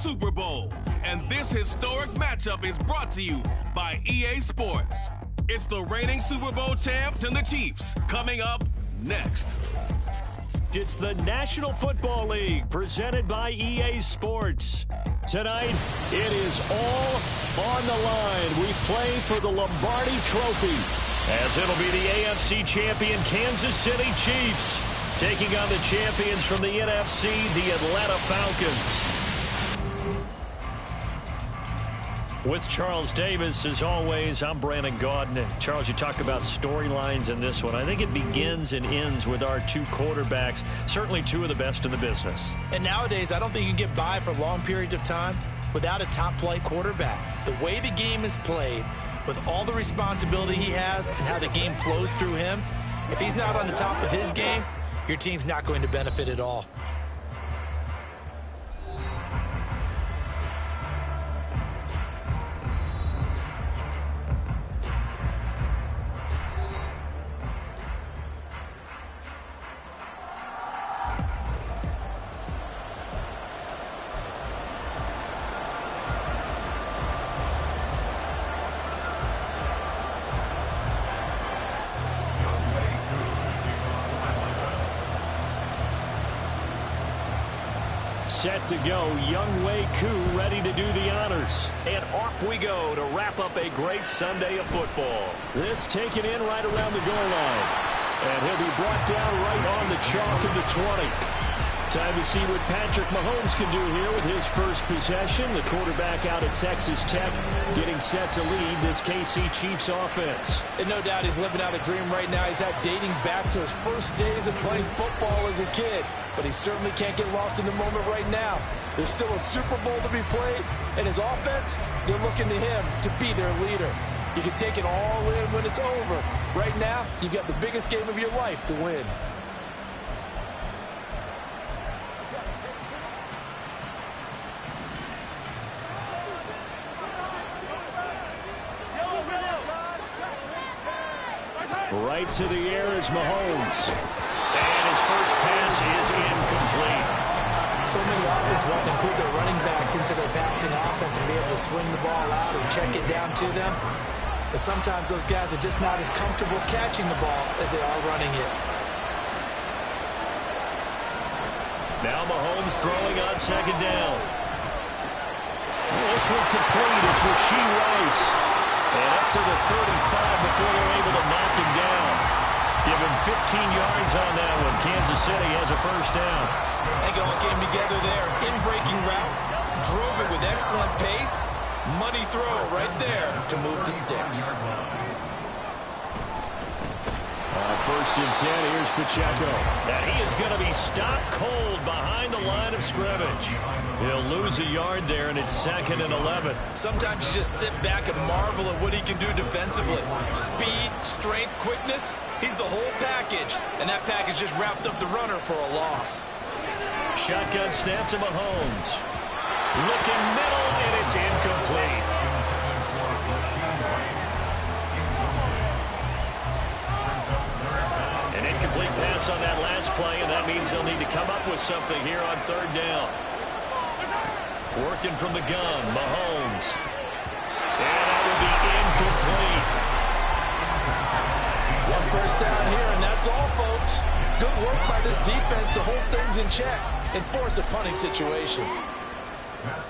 Super Bowl. And this historic matchup is brought to you by EA Sports. It's the reigning Super Bowl champs and the Chiefs coming up next. It's the National Football League presented by EA Sports. Tonight, it is all on the line. We play for the Lombardi Trophy, as it'll be the AFC champion Kansas City Chiefs taking on the champions from the NFC, the Atlanta Falcons. With Charles Davis, as always, I'm Brandon Gaudin. Charles, you talk about storylines in this one. I think it begins and ends with our two quarterbacks, certainly two of the best in the business. And nowadays, I don't think you can get by for long periods of time without a top-flight quarterback. The way the game is played, with all the responsibility he has and how the game flows through him, if he's not on the top of his game, your team's not going to benefit at all. Set to go, Younghoe Koo ready to do the honors. And off we go to wrap up a great Sunday of football. This taken in right around the goal line. And he'll be brought down right on the chalk of the 20. Time to see what Patrick Mahomes can do here with his first possession. The quarterback out of Texas Tech getting set to lead this KC Chiefs offense. And no doubt he's living out a dream right now. He's had dating back to his first days of playing football as a kid. But he certainly can't get lost in the moment right now. There's still a Super Bowl to be played, and his offense, they're looking to him to be their leader. You can take it all in when it's over. Right now, you've got the biggest game of your life to win. Right to the air is Mahomes. And his first pass is incomplete. So many offenses want to include their running backs into their passing offense and be able to swing the ball out and check it down to them. But sometimes those guys are just not as comfortable catching the ball as they are running it. Now Mahomes throwing on second down. This one complete. It's Rashee Rice. And up to the 35 before they're able to knock him down. Give him 15 yards on that one. Kansas City has a first down. I think it all came together there. In-breaking route. Drove it with excellent pace. Money throw right there to move the sticks. First and 10, here's Pacheco. And he is going to be stopped cold behind the line of scrimmage. He'll lose a yard there, and it's 2nd and 11. Sometimes you just sit back and marvel at what he can do defensively. Speed, strength, quickness. He's the whole package, and that package just wrapped up the runner for a loss. Shotgun snap to Mahomes. Looking middle, and it's incomplete. An incomplete pass on that last play, and that means they'll need to come up with something here on third down. Working from the gun, Mahomes. And that will be incomplete. One first down here, and that's all, folks. Good work by this defense to hold things in check and force a punting situation.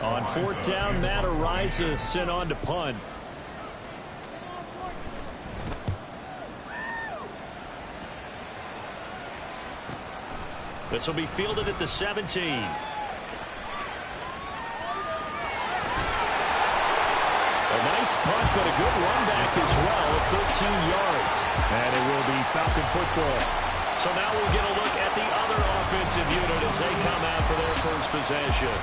On fourth down, Matt Araiza sent on to punt. This will be fielded at the 17. A nice punt, but a good run back as well at 13 yards. And it will be Falcon football. So now we'll get a look at the other offensive unit as they come out for their first possession.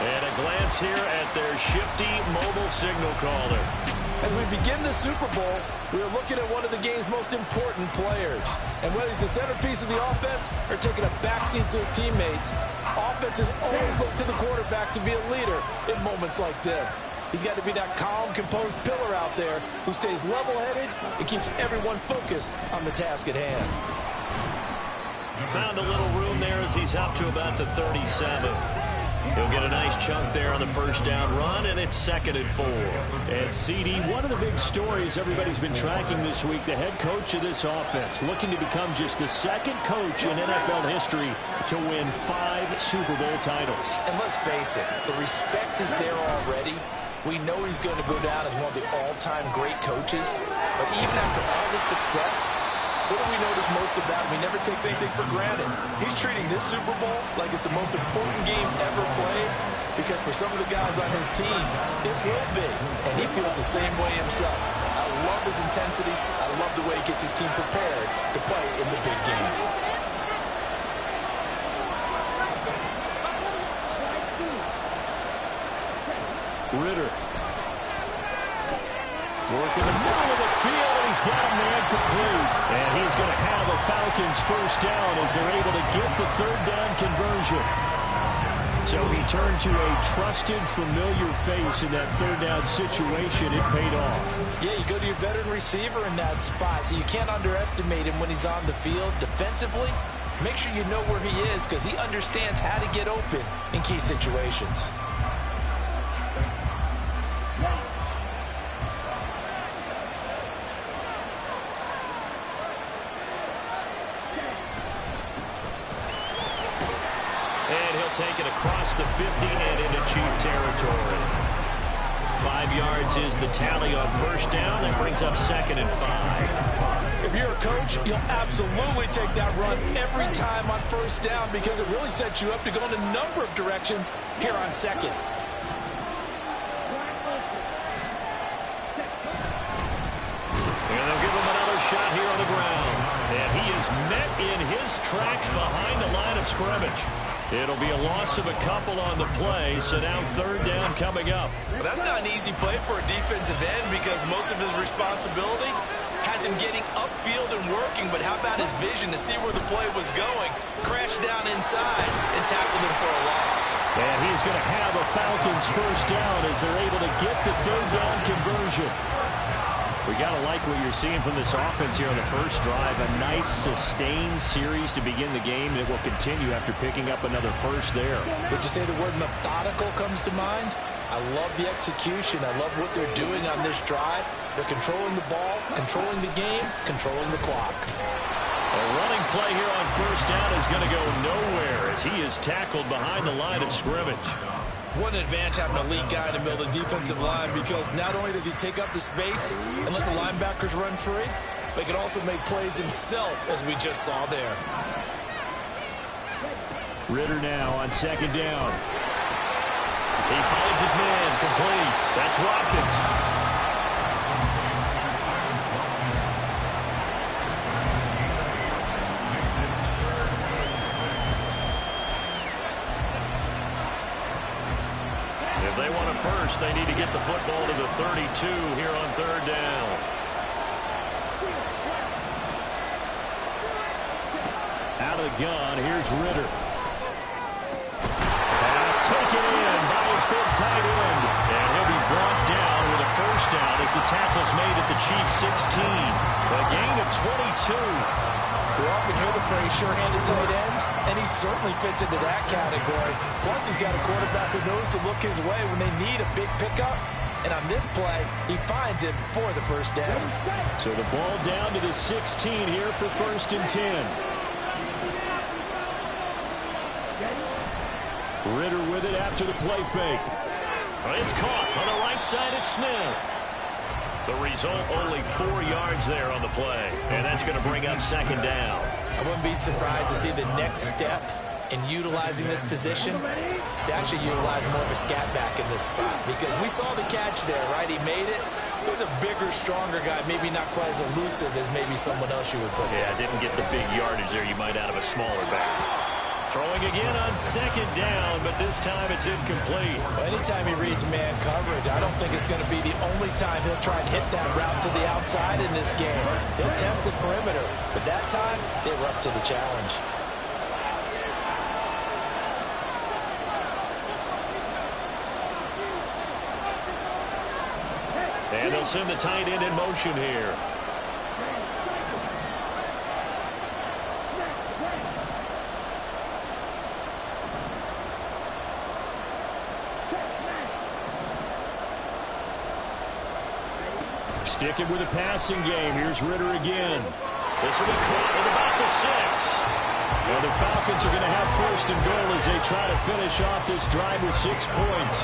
And a glance here at their shifty mobile signal caller. As we begin the Super Bowl, we are looking at one of the game's most important players. And whether he's the centerpiece of the offense or taking a backseat to his teammates, offenses always look to the quarterback to be a leader in moments like this. He's got to be that calm, composed pillar out there who stays level-headed and keeps everyone focused on the task at hand. Found a little room there as he's up to about the 37. He'll get a nice chunk there on the first down run, and it's 2nd and 4. And CD, one of the big stories everybody's been tracking this week, the head coach of this offense, looking to become just the 2nd coach in NFL history to win 5 Super Bowl titles. And let's face it, the respect is there already. We know he's going to go down as one of the all-time great coaches. But even after all this success, what do we notice most about him? He never takes anything for granted. He's treating this Super Bowl like it's the most important game ever played, because for some of the guys on his team, it will be. And he feels the same way himself. I love his intensity. I love the way he gets his team prepared to play in the big game. Ritter. Working the middle of the field, and he's got a man complete. And he's going to have a Falcons first down as they're able to get the 3rd down conversion. So he turned to a trusted, familiar face in that 3rd down situation. It paid off. Yeah, you go to your veteran receiver in that spot, so you can't underestimate him when he's on the field defensively. Make sure you know where he is, because he understands how to get open in key situations. Take it across the 50 and into Chief territory. 5 yards is the tally on first down. That brings up 2nd and 5. If you're a coach, you'll absolutely take that run every time on first down, because it really sets you up to go in a number of directions here on 2nd. And they'll give him another shot here on the ground. And he is met in his tracks behind the line of scrimmage. It'll be a loss of a couple on the play, so now 3rd down coming up. Well, that's not an easy play for a defensive end, because most of his responsibility has him getting upfield and working, but how about his vision to see where the play was going, crash down inside, and tackle him for a loss. And he's going to have a Falcons first down as they're able to get the 3rd down conversion. We got to like what you're seeing from this offense here on the first drive. A nice, sustained series to begin the game, and it will continue after picking up another first there. Would you say the word methodical comes to mind? I love the execution. I love what they're doing on this drive. They're controlling the ball, controlling the game, controlling the clock. A running play here on first down is going to go nowhere as he is tackled behind the line of scrimmage. What an advantage having an elite guy in the middle of the defensive line, because not only does he take up the space and let the linebackers run free, but he can also make plays himself, as we just saw there. Ritter now on 2nd down. He finds his man, complete. That's Watkins. If they want a first, they need to get the football to the 32 here on 3rd down. Out of the gun, here's Ritter. Pass taken in by his big tight end. And he'll be brought down with a first down as the tackle's made at the Chiefs 16. A gain of 22. We often hear the phrase sure-handed tight ends, and he certainly fits into that category. Plus, he's got a quarterback who knows to look his way when they need a big pickup. And on this play, he finds it for the first down. So the ball down to the 16 here for 1st and 10. Ritter with it after the play fake. It's caught on the right side at Smith. The result, only 4 yards there on the play. And that's going to bring up 2nd down. I wouldn't be surprised to see the next step in utilizing this position is to actually utilize more of a scat back in this spot. Because we saw the catch there, right? He made it. He was a bigger, stronger guy, maybe not quite as elusive as maybe someone else you would put there. Yeah, didn't get the big yardage there you might out of a smaller back. Throwing again on 2nd down, but this time it's incomplete. Well, anytime he reads man coverage, I don't think it's going to be the only time he'll try and hit that route to the outside in this game. He'll test the perimeter, but that time they were up to the challenge. And they'll send the tight end in motion here. Sticking with the passing game. Here's Ritter again. This will be caught at about the 6. And the Falcons are going to have first and goal as they try to finish off this drive with 6 points.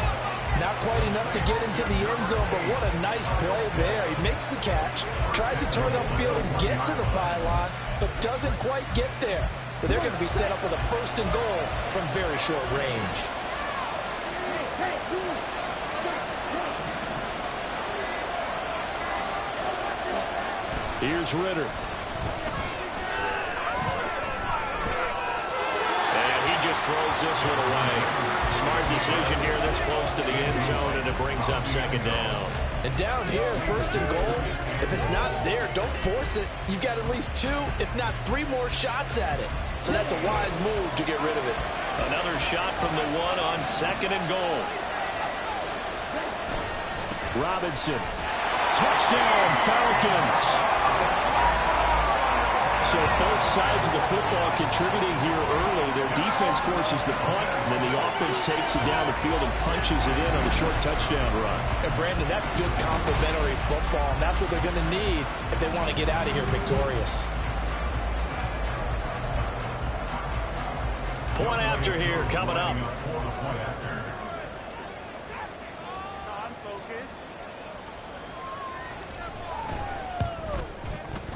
Not quite enough to get into the end zone, but what a nice play there. He makes the catch, tries to turn upfield and get to the pylon, but doesn't quite get there. But they're going to be set up with a first and goal from very short range. Here's Ritter. And he just throws this one away. Smart decision here this close to the end zone, and it brings up second down. And down here, first and goal, if it's not there, don't force it. You've got at least 2, if not 3 more shots at it. So that's a wise move to get rid of it. Another shot from the 1 on second and goal. Robinson. Touchdown, Falcons. So both sides of the football contributing here early. Their defense forces the punt, and then the offense takes it down the field and punches it in on a short touchdown run. And Brandon, that's good complementary football, and that's what they're going to need if they want to get out of here victorious. Point after here coming up.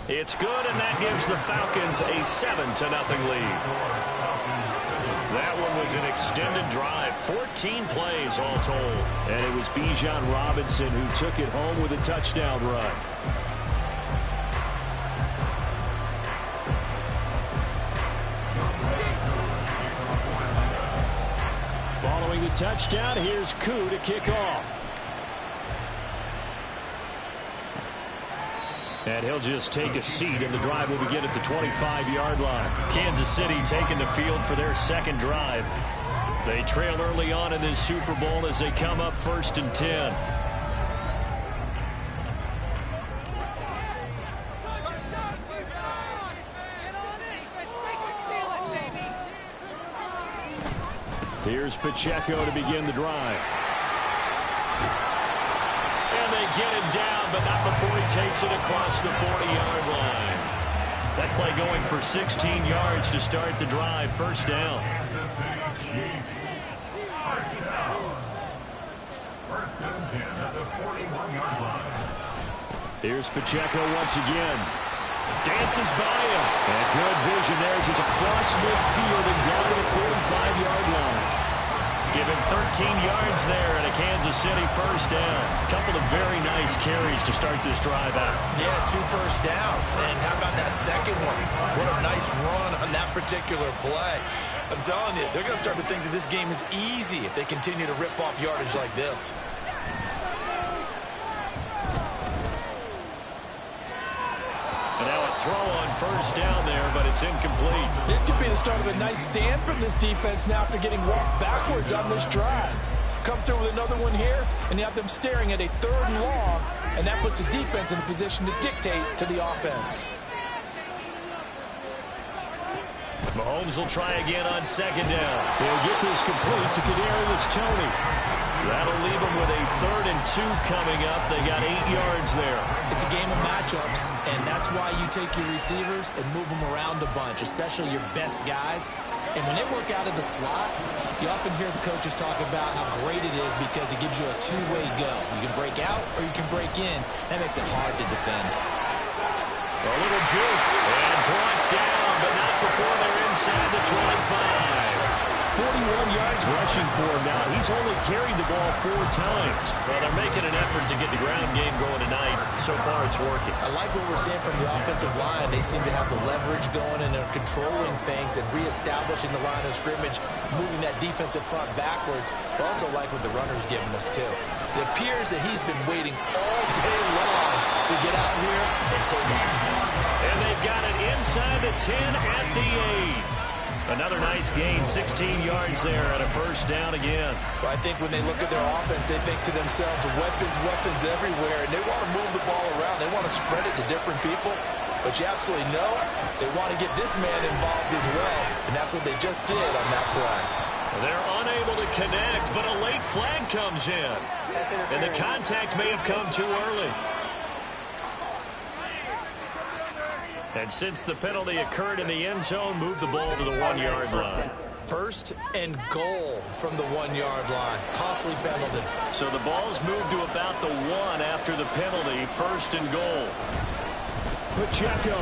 It's good, and that gives the Falcons a 7-0 lead. That one was an extended drive, 14 plays all told. And it was Bijan Robinson who took it home with a touchdown run. Following the touchdown, here's Koo to kick off. And he'll just take a seat, and the drive will begin at the 25-yard line. Kansas City taking the field for their second drive. They trail early on in this Super Bowl as they come up 1st and 10. Here's Pacheco to begin the drive. And they get him down, but not before he takes it across the 40-yard line. That play going for 16 yards to start the drive. First down. First and 10 at the 41-yard line. Here's Pacheco once again. Dances by him. And good vision there as he's across midfield and down to the 45-yard line. Given 13 yards there and a Kansas City first down. Couple of very nice carries to start this drive out. Yeah, 2 first downs. And how about that second one? What a nice run on that particular play. I'm telling you, they're going to start to think that this game is easy if they continue to rip off yardage like this. And now a throw on first down there, but it's incomplete. This could be the start of a nice stand from this defense now after getting walked backwards on this drive. Come through with another one here, and you have them staring at a 3rd and long, and that puts the defense in a position to dictate to the offense. Mahomes will try again on second down. He'll get this complete to Kadarius Toney. That'll leave them with a 3rd and 2 coming up. They got 8 yards there. It's a game of matchups, and that's why you take your receivers and move them around a bunch, especially your best guys. And when they work out of the slot, you often hear the coaches talk about how great it is because it gives you a 2-way go. You can break out or you can break in. That makes it hard to defend. A little juke and brought down, but not before they're inside the 25. 41 yards rushing for him now. He's only carried the ball 4 times. Well, they're making an effort to get the ground game going tonight. So far, it's working. I like what we're seeing from the offensive line. They seem to have the leverage going, and they're controlling things and reestablishing the line of scrimmage, moving that defensive front backwards. But also like what the runner's giving us, too. It appears that he's been waiting all day long to get out here and take off. And they've got it inside the 10 at the 8. Another nice gain, 16 yards there and a first down again. Well, I think when they look at their offense, they think to themselves, weapons everywhere, and they want to move the ball around. They want to spread it to different people, but you absolutely know they want to get this man involved as well, and that's what they just did on that play. They're unable to connect, but a late flag comes in, and the contact may have come too early. And since the penalty occurred in the end zone, move the ball to the 1-yard line. First and goal from the 1-yard line. Costly penalty. So the ball's moved to about the 1 after the penalty. First and goal. Pacheco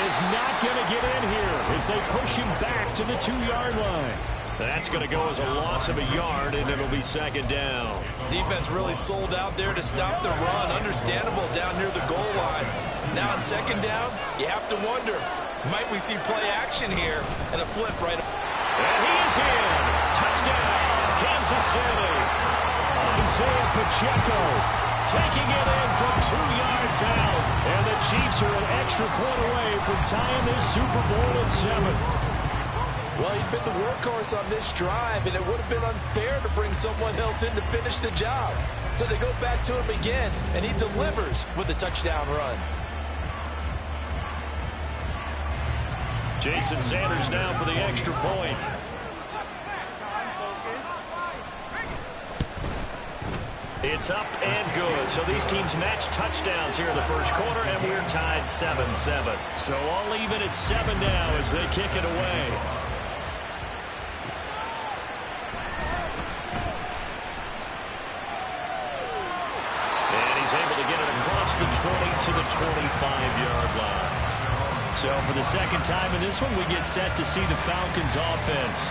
is not going to get in here as they push him back to the 2-yard line. That's going to go as a loss of a yard, and it'll be second down. Defense really sold out there to stop the run. Understandable down near the goal line. Now on second down, you have to wonder, might we see play action here and a flip right? And he is in. Touchdown, Kansas City. Isaiah Pacheco taking it in from 2 yards out. And the Chiefs are an extra point away from tying this Super Bowl at 7. Well, he'd been the workhorse on this drive, and it would have been unfair to bring someone else in to finish the job. So they go back to him again, and he delivers with a touchdown run. Jason Sanders now for the extra point. It's up and good. So these teams match touchdowns here in the first quarter, and we're tied 7-7. So all even at 7 now as they kick it away. Able to get it across the 20 to the 25-yard line. So for the second time in this one, we get set to see the Falcons offense.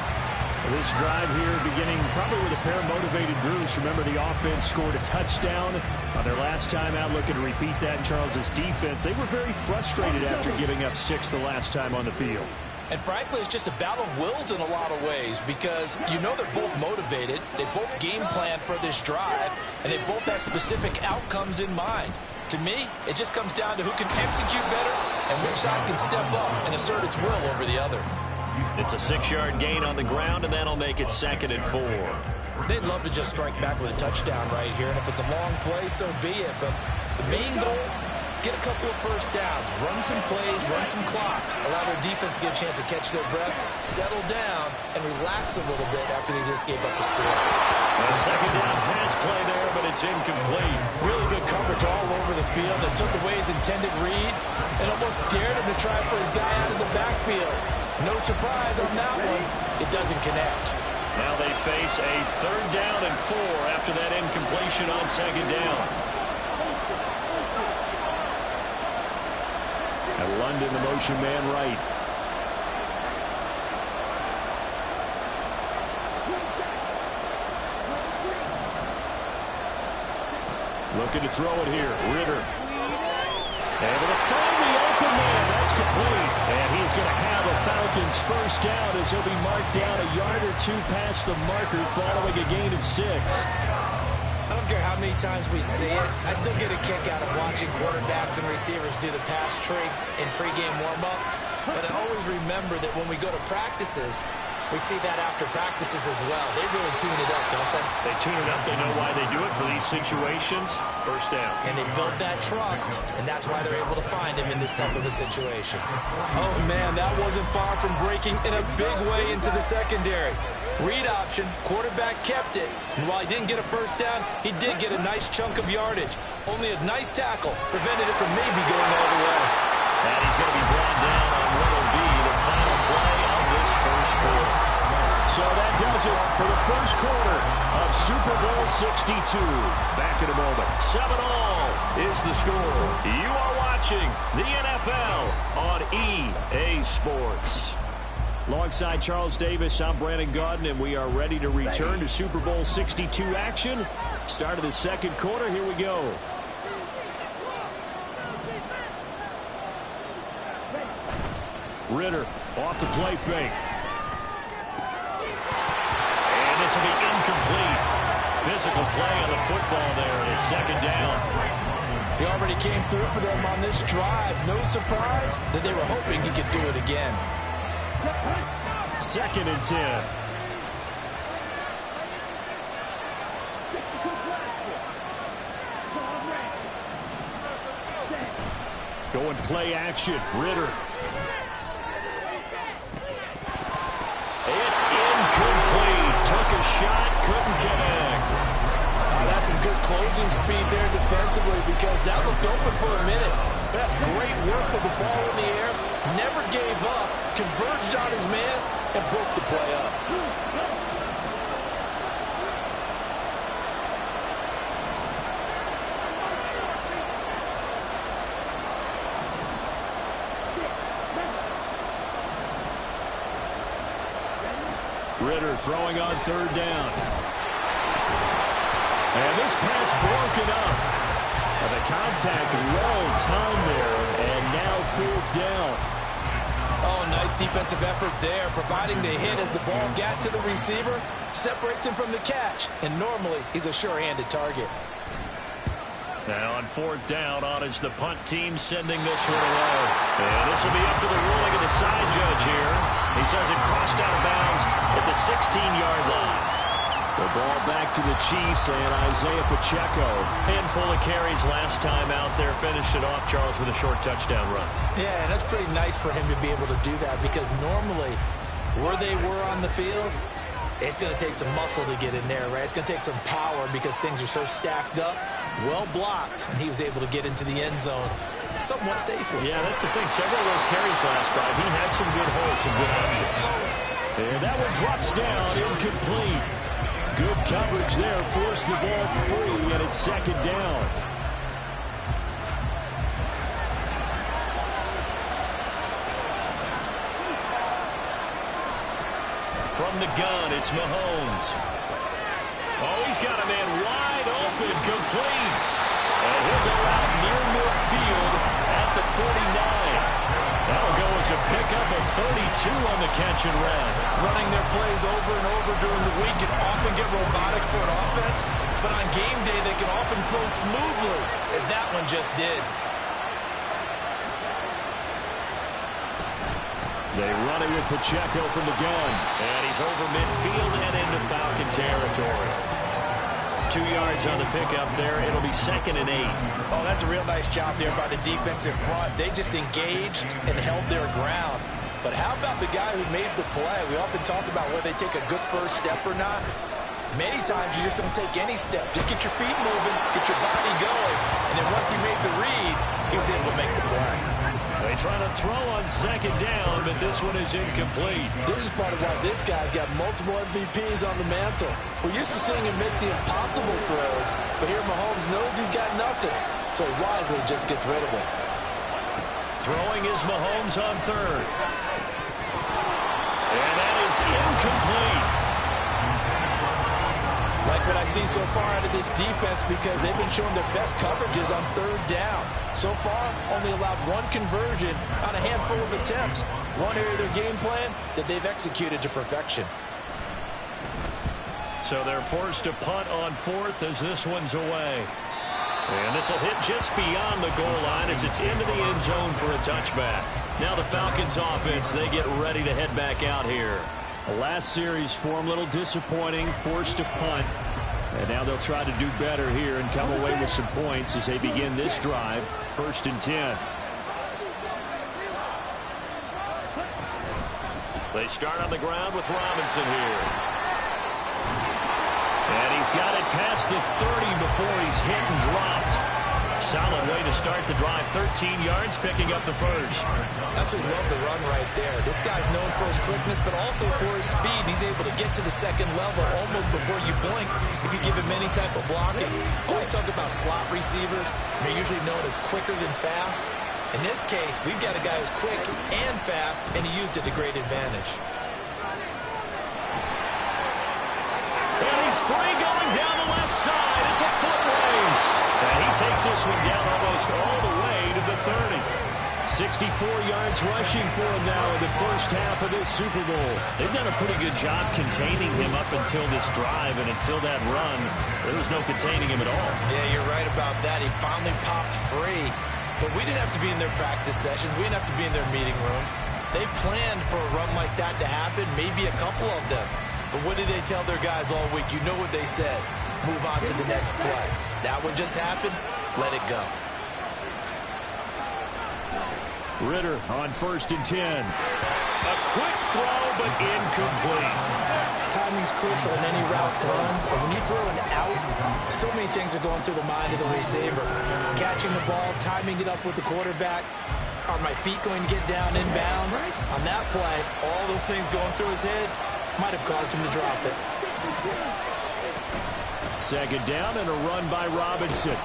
This drive here beginning probably with a pair of motivated groups. Remember, the offense scored a touchdown on their last time out. Looking to repeat that in Charles's defense. They were very frustrated after giving up 6 the last time on the field. And frankly, it's just a battle of wills in a lot of ways because you know they're both motivated. They both game plan for this drive, and they both have specific outcomes in mind. To me, it just comes down to who can execute better and which side can step up and assert its will over the other. It's a 6-yard gain on the ground, and that'll make it 2nd and 4. They'd love to just strike back with a touchdown right here, and if it's a long play, so be it. But the main goal, get a couple of first downs, run some plays, run some clock, allow their defense to get a chance to catch their breath, settle down, and relax a little bit after they just gave up the score. A second down pass play there, but it's incomplete. Really good coverage all over the field. It took away his intended read and almost dared him to try for his guy out of the backfield. No surprise on that one. It doesn't connect. Now they face a 3rd down and 4 after that incompletion on second down. And London, the motion man right. Looking to throw it here. Ritter. Able to find the open man. That's complete. And he's going to have a Falcons first down as he'll be marked down a yard or 2 past the marker following a gain of 6. I don't care how many times we see it. I still get a kick out of watching quarterbacks and receivers do the pass tree in pregame warm-up. But I always remember that when we go to practices, we see that after practices as well. They really tune it up, don't they? They tune it up. They know why they do it for these situations. First down. And they build that trust, and that's why they're able to find him in this type of a situation. Oh, man, that wasn't far from breaking in a big way into the secondary. Read option, quarterback kept it, and while he didn't get a first down, he did get a nice chunk of yardage. Only a nice tackle prevented it from maybe going all the way. And he's going to be brought down on what will be the final play of this first quarter. So that does it for the first quarter of Super Bowl 62. Back in a moment. 7-all is the score. You are watching the NFL on EA Sports. Alongside Charles Davis, I'm Brandon Gaudin, and we are ready to return to Super Bowl 62 action. Start of the second quarter. Here we go. Ritter off the play fake. And this will be incomplete. Physical play on the football there, and it's second down. He already came through for them on this drive. No surprise that they were hoping he could do it again. 2nd and 10. Going play action. Ritter. It's incomplete. Took a shot, couldn't connect. That's some good closing speed there defensively because that looked open for a minute. That's great work with the ball in the air. Never gave up, converged on his man, and broke the play up. Ritter throwing on third down. And this pass broken up. And the contact well timed there, and now fourth down. Oh, nice defensive effort there, providing the hit as the ball got to the receiver, separates him from the catch, and normally he's a sure-handed target. Now on fourth down, on is the punt team sending this one away. And this will be up to the ruling of the side judge here. He says it crossed out of bounds at the 16-yard line. The ball back to the Chiefs and Isaiah Pacheco. Handful of carries last time out there. Finished it off, Charles, with a short touchdown run. Yeah, and that's pretty nice for him to be able to do that because normally where they were on the field, it's going to take some muscle to get in there, right? It's going to take some power because things are so stacked up, well blocked, and he was able to get into the end zone somewhat safely. Yeah, that's the thing. Several of those carries last drive, he had some good holes, some good options. And that one drops down, incomplete. Good coverage there, forced the ball free, and it's second down. From the gun, it's Mahomes. Oh, he's got a man wide open, complete. And he'll go out near midfield at the 49. That'll go as a pickup of 32 on the catch and run. Running their plays over and over during the week can often get robotic for an offense, but on game day they can often flow smoothly, as that one just did. They run it with Pacheco from the gun. And he's over midfield and into Falcon territory. 2 yards on the pickup there. It'll be 2nd and 8. Oh, that's a real nice job there by the defensive front. They just engaged and held their ground. But how about the guy who made the play? We often talk about whether they take a good first step or not. Many times you just don't take any step. Just get your feet moving, get your body going. And then once he made the read, he was able to make the play. They try to throw on second down, but this one is incomplete. This is part of why this guy's got multiple MVPs on the mantle. We're used to seeing him make the impossible throws, but here Mahomes knows he's got nothing, so he wisely just gets rid of it. Throwing is Mahomes on third. And that is incomplete. Like what I see so far out of this defense because they've been showing their best coverages on third down. So far, only allowed one conversion on a handful of attempts. One area of their game plan that they've executed to perfection. So they're forced to punt on fourth as this one's away. And this will hit just beyond the goal line as it's into the end zone for a touchback. Now the Falcons offense, they get ready to head back out here. The last series for them, a little disappointing, forced to punt. And now they'll try to do better here and come away with some points as they begin this drive. 1st and 10. They start on the ground with Robinson here. And he's got it past the 30 before he's hit and dropped. Solid way to start the drive. 13 yards, picking up the first. Absolutely love the run right there. This guy's known for his quickness, but also for his speed. He's able to get to the second level almost before you blink if you give him any type of blocking. Always talk about slot receivers. They're usually known as quicker than fast. In this case, we've got a guy who's quick and fast, and he used it to great advantage. And he's free going down the left side. It's a foot race. And he takes this one down almost all the way to the 30. 64 yards rushing for him now in the first half of this Super Bowl. They've done a pretty good job containing him up until this drive, and until that run, there was no containing him at all. Yeah, you're right about that. He finally popped free. But we didn't have to be in their practice sessions. We didn't have to be in their meeting rooms. They planned for a run like that to happen, maybe a couple of them. But what did they tell their guys all week? You know what they said. Move on to the next play. That one just happened. Let it go. Ritter on 1st and 10. A quick throw, but incomplete. Timing's crucial in any route run, but when you throw an out, So many things are going through the mind of the receiver. Catching the ball, timing it up with the quarterback. Are my feet going to get down in bounds? On that play, all those things going through his head might have caused him to drop it. Second down and a run by Robinson.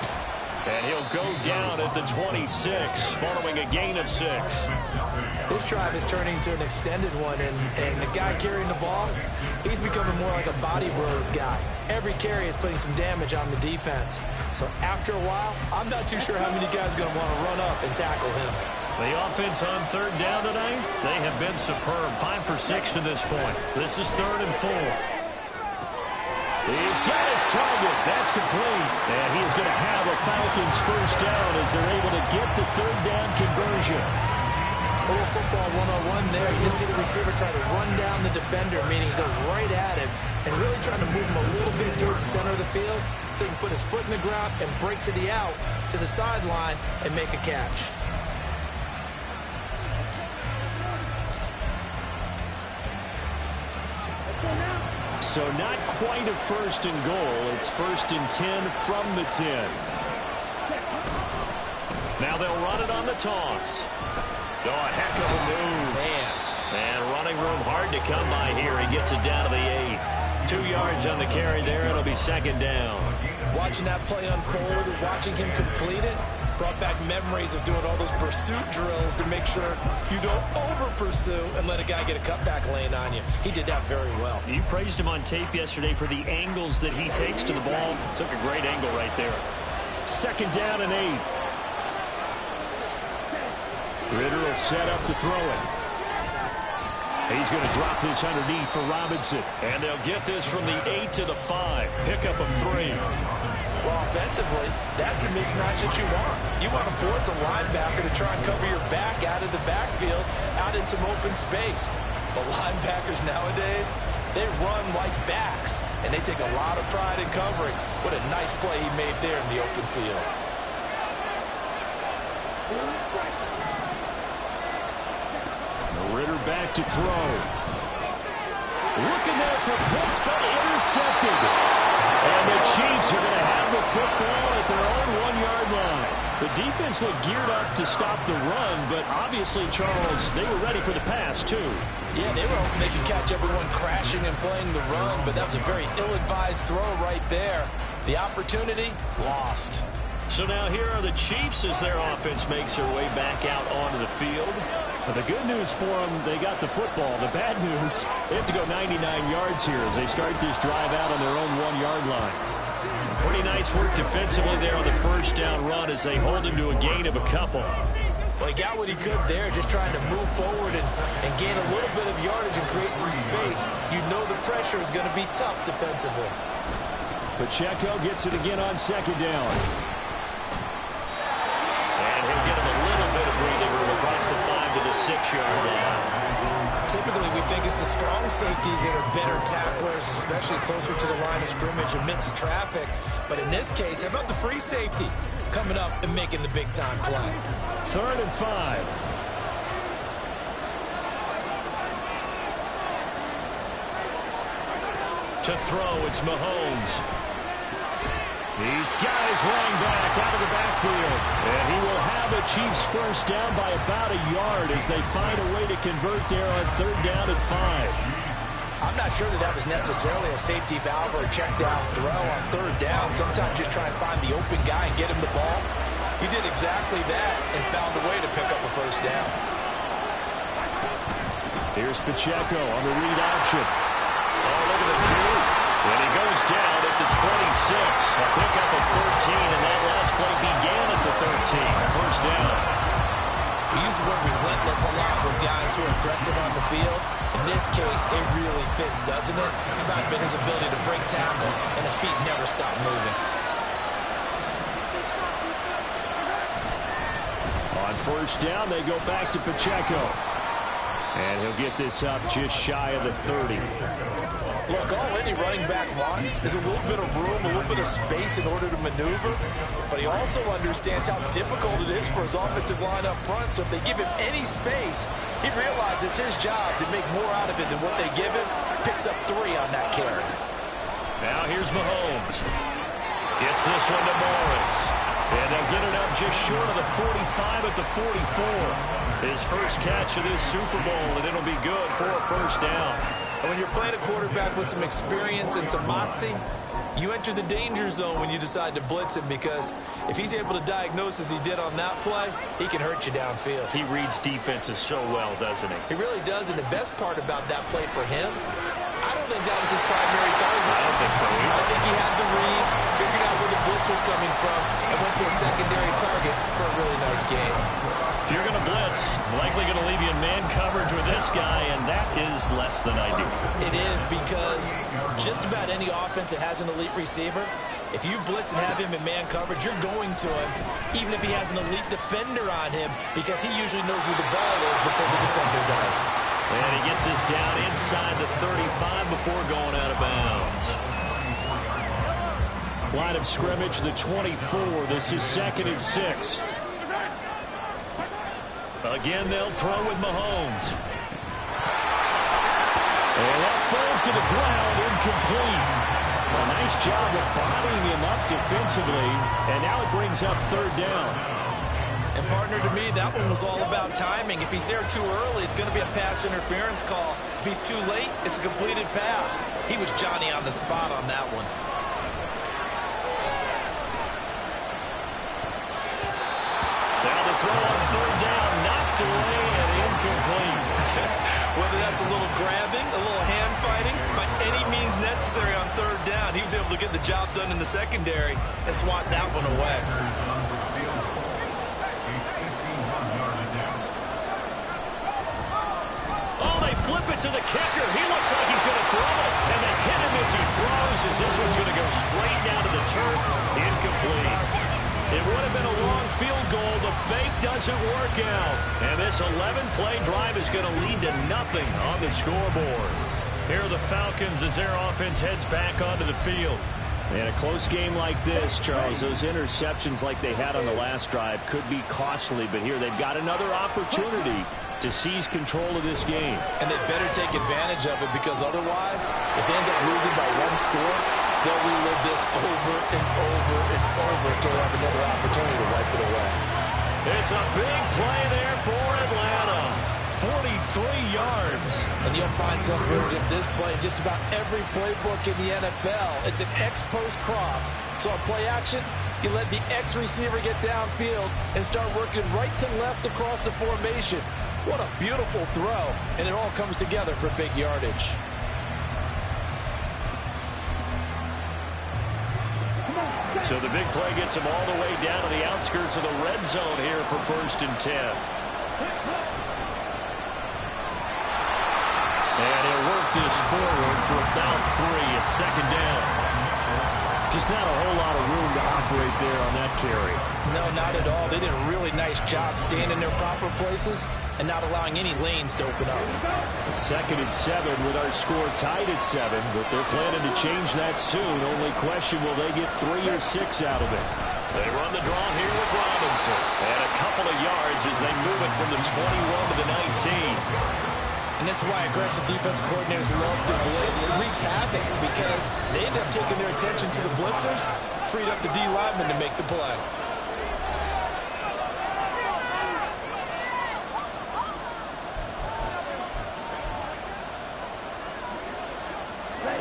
And he'll go down at the 26 following a gain of 6. This drive is turning into an extended one, and the guy carrying the ball, he's becoming more like a body blows guy. Every carry is putting some damage on the defense. So after a while, I'm not too sure how many guys are going to want to run up and tackle him. The offense on third down tonight, they have been superb. 5 for 6 to this point. This is 3rd and 4. He's got his target. That's complete. And he is going to have a Falcons first down as they're able to get the third down conversion. A little football 101 there. You just see the receiver try to run down the defender, meaning he goes right at him and really trying to move him a little bit towards the center of the field so he can put his foot in the ground and break to the out, to the sideline, and make a catch. So not quite a 1st and goal. It's 1st and 10 from the 10. Now they'll run it on the toss. Oh, a heck of a move. Man. And running room hard to come by here. He gets it down to the 8. 2 yards on the carry there. It'll be 2nd down. Watching that play unfold, watching him complete it, brought back memories of doing all those pursuit drills to make sure you don't over-pursue and let a guy get a cutback lane on you. He did that very well. You praised him on tape yesterday for the angles that he takes to the ball. Took a great angle right there. 2nd down and 8. Ritter will set up to throw it. He's going to drop this underneath for Robinson. And they'll get this from the 8 to the 5. Pickup of 3. Well, offensively, that's the mismatch that you want. You want to force a linebacker to try and cover your back out of the backfield, out in some open space. But linebackers nowadays, they run like backs, and they take a lot of pride in covering. What a nice play he made there in the open field. Ritter back to throw. Looking there for Pitts, but intercepted. And the Chiefs are going to have the football at their own 1-yard line. The defense looked geared up to stop the run, but obviously, Charles, they were ready for the pass, too. Yeah, they were hoping they could catch everyone crashing and playing the run, but that was a very ill-advised throw right there. The opportunity, lost. So now here are the Chiefs as their offense makes their way back out onto the field. But the good news for them, they got the football. The bad news, they have to go 99 yards here as they start this drive out on their own 1-yard line. Pretty nice work defensively there on the first down run as they hold him to a gain of a couple. Well, he got what he could there, just trying to move forward and gain a little bit of yardage and create some space. You know the pressure is going to be tough defensively. Pacheco gets it again on 2nd down. And he'll get him a little bit of breathing room across the 5 to the 6-yard line. Typically, we think it's the strong safeties that are better tacklers, especially closer to the line of scrimmage amidst traffic. But in this case, how about the free safety coming up and making the big-time play? 3rd and 5. To throw, it's Mahomes. These guys running back out of the backfield. And he will have a Chiefs first down by about a yard as they find a way to convert there on 3rd down and 5. I'm not sure that was necessarily a safety valve or a check down throw on 3rd down. Sometimes just try and find the open guy and get him the ball. He did exactly that and found a way to pick up a first down. Here's Pacheco on the read option. Oh, look at the juke. And he goes down at the 26. A pickup of 13, and that last play began at the 13. First down. We use the word relentless a lot with guys who are aggressive on the field. In this case, it really fits, doesn't it? It's about his ability to break tackles, and his feet never stop moving. On first down, they go back to Pacheco. And he'll get this up just shy of the 30. Look, all any running back wants is a little bit of room, a little bit of space in order to maneuver. But he also understands how difficult it is for his offensive line up front. So if they give him any space, he realizes it's his job to make more out of it than what they give him. Picks up 3 on that carry. Now here's Mahomes. Gets this one to Morris. And they'll get it up just short of the 45 at the 44. His first catch of this Super Bowl, and it'll be good for a first down. And when you're playing a quarterback with some experience and some moxie, you enter the danger zone when you decide to blitz him, because if he's able to diagnose as he did on that play, he can hurt you downfield. He reads defenses so well, doesn't he? He really does, and the best part about that play for him, I don't think that was his primary target. I don't think so either. I think he had the read, figured out where the blitz was coming from, and went to a secondary target for a really nice game. If you're going to blitz, likely going to leave you in man coverage with this guy, and that is less than ideal. It is, because just about any offense that has an elite receiver, if you blitz and have him in man coverage, you're going to him, even if he has an elite defender on him, because he usually knows where the ball is before the defender does. And he gets this down inside the 35 before going out of bounds. Line of scrimmage, the 24. This is 2nd and 6. Again, they'll throw with Mahomes. And that falls to the ground, incomplete. A nice job of bodying him up defensively, and now it brings up 3rd down. And partner, to me, that one was all about timing. If he's there too early, it's going to be a pass interference call. If he's too late, it's a completed pass. He was Johnny on the spot on that one. Now the throw on 3rd down, knocked away and incomplete. Whether that's a little grabbing, a little hand fighting, by any means necessary on 3rd down, he was able to get the job done in the secondary and swat that one away. Oh, they flip it to the kicker. He looks like he's going to throw it, and they hit him as he throws, as this one's going to go straight down to the turf. Incomplete. It would have been a long field goal. The fake doesn't work out. And this 11-play drive is going to lead to nothing on the scoreboard. Here are the Falcons as their offense heads back onto the field. In a close game like this, Charles, those interceptions like they had on the last drive could be costly, but here they've got another opportunity to seize control of this game. And they better take advantage of it, because otherwise, if they end up losing by 1 score, they'll relive this over and over and over until they have another opportunity to wipe it away. It's a big play there for Atlanta. 43 yards. And you'll find some version of this play in just about every playbook in the NFL. It's an X-post cross. So on play action, you let the X receiver get downfield and start working right to left across the formation. What a beautiful throw. And it all comes together for big yardage. So the big play gets him all the way down to the outskirts of the red zone here for 1st and 10. And he'll work this forward for about 3 at 2nd down. Just not a whole lot of room to operate there on that carry. No, not at all. They did a really nice job staying in their proper places and not allowing any lanes to open up. 2nd and 7 with our score tied at 7, but they're planning to change that soon. Only question, will they get 3 or 6 out of it? They run the draw here with Robinson. And a couple of yards as they move it from the 21 to the 19. And this is why aggressive defensive coordinators love to blitz. It wreaks havoc because they end up taking their attention to the blitzers, freed up the D lineman to make the play.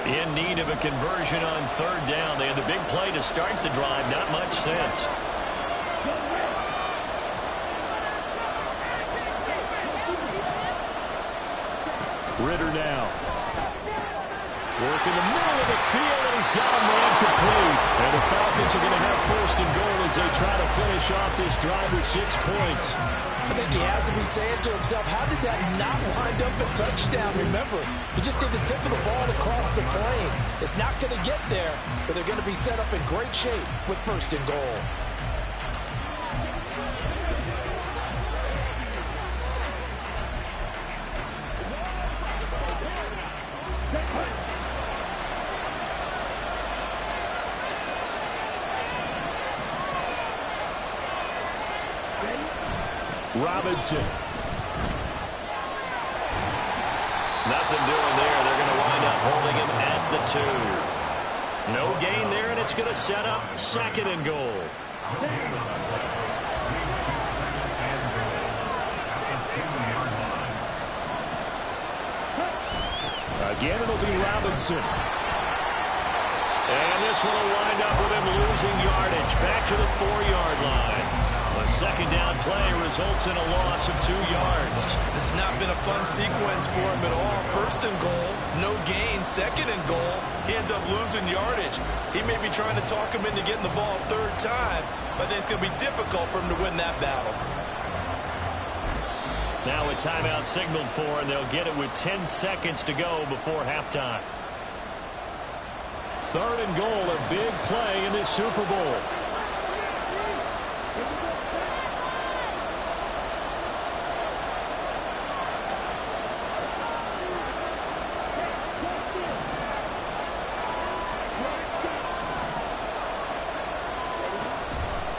In need of a conversion on 3rd down. They had the big play to start the drive. Not much sense. Ritter now. Working the middle of the field, and he's got a man complete. And the Falcons are going to have 1st and goal as they try to finish off this drive with 6 points. I think he has to be saying to himself, how did that not wind up a touchdown? Remember, you just need the tip of the ball across the plane. It's not going to get there, but they're going to be set up in great shape with 1st and goal. Robinson. Nothing doing there. They're going to wind up holding him at the 2. No gain there, and it's going to set up 2nd and goal. Again, it'll be Robinson. And this one will wind up with him losing yardage back to the 4-yard line. A 2nd down play results in a loss of 2 yards. This has not been a fun sequence for him at all. 1st and goal, no gain. 2nd and goal, he ends up losing yardage. He may be trying to talk him into getting the ball a 3rd time, but I think it's going to be difficult for him to win that battle. Now a timeout signaled for, and they'll get it with 10 seconds to go before halftime. 3rd and goal, a big play in this Super Bowl.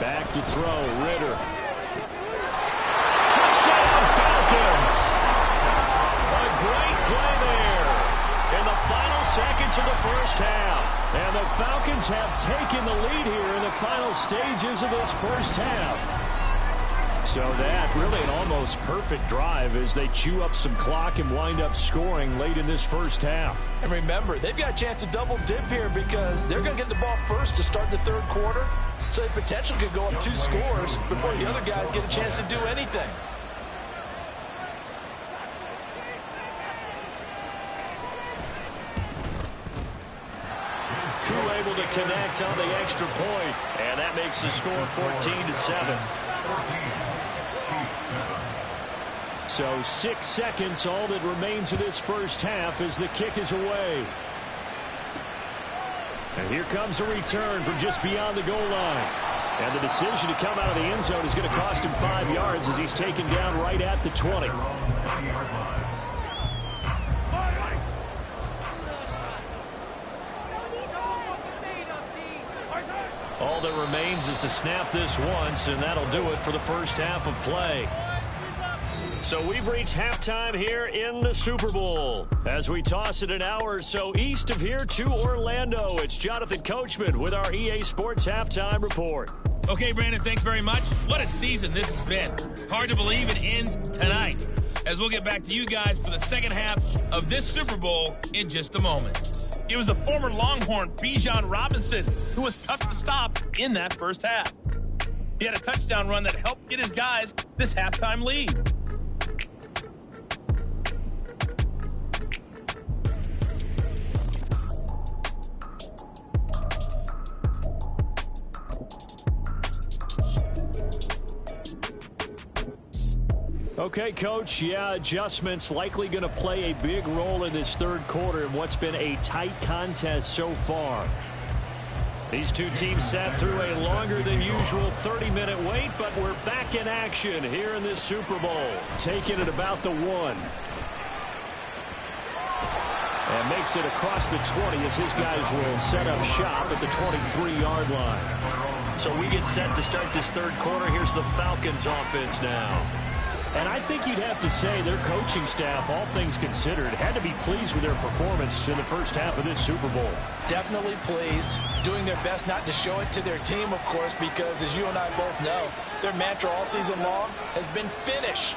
Back to throw, Ritter. Touchdown, Falcons! A great play there in the final seconds of the first half. And the Falcons have taken the lead here in the final stages of this first half. So that really an almost perfect drive as they chew up some clock and wind up scoring late in this first half. And remember, they've got a chance to double dip here because they're going to get the ball first to start the 3rd quarter. So the potential could go up 2 scores before the other guys get a chance to do anything. Koo able to connect on the extra point, and that makes the score 14-7. So 6 seconds, all that remains of this first half as the kick is away. And here comes a return from just beyond the goal line. And the decision to come out of the end zone is going to cost him 5 yards as he's taken down right at the 20. All that remains is to snap this once, and that'll do it for the first half of play. So we've reached halftime here in the Super Bowl. As we toss it an hour or so east of here to Orlando, it's Jonathan Coachman with our EA Sports Halftime Report. Okay, Brandon, thanks very much. What a season this has been. Hard to believe it ends tonight, as we'll get back to you guys for the second half of this Super Bowl in just a moment. It was a former Longhorn, Bijan Robinson, who was tough to stop in that first half. He had a touchdown run that helped get his guys this halftime lead. Okay, Coach, adjustments likely going to play a big role in this 3rd quarter in what's been a tight contest so far. These two teams sat through a longer than usual 30-minute wait, but we're back in action here in this Super Bowl. Taking it about the 1. And makes it across the 20 as his guys will set up shop at the 23-yard line. So we get set to start this 3rd quarter. Here's the Falcons offense now. And I think you'd have to say their coaching staff, all things considered, had to be pleased with their performance in the first half of this Super Bowl. Definitely pleased, doing their best not to show it to their team, of course, because as you and I both know, their mantra all season long has been finish.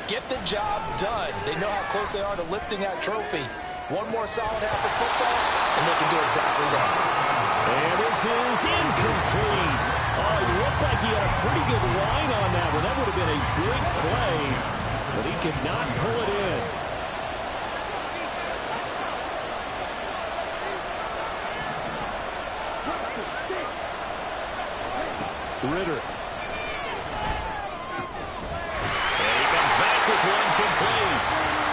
Get the job done. They know how close they are to lifting that trophy. One more solid half of football, and they can do exactly that. And this is incomplete. Oh, it looked like he had a pretty good line on that one. That would have been a big play, but he could not pull it in. Ritter. And he comes back with one complete.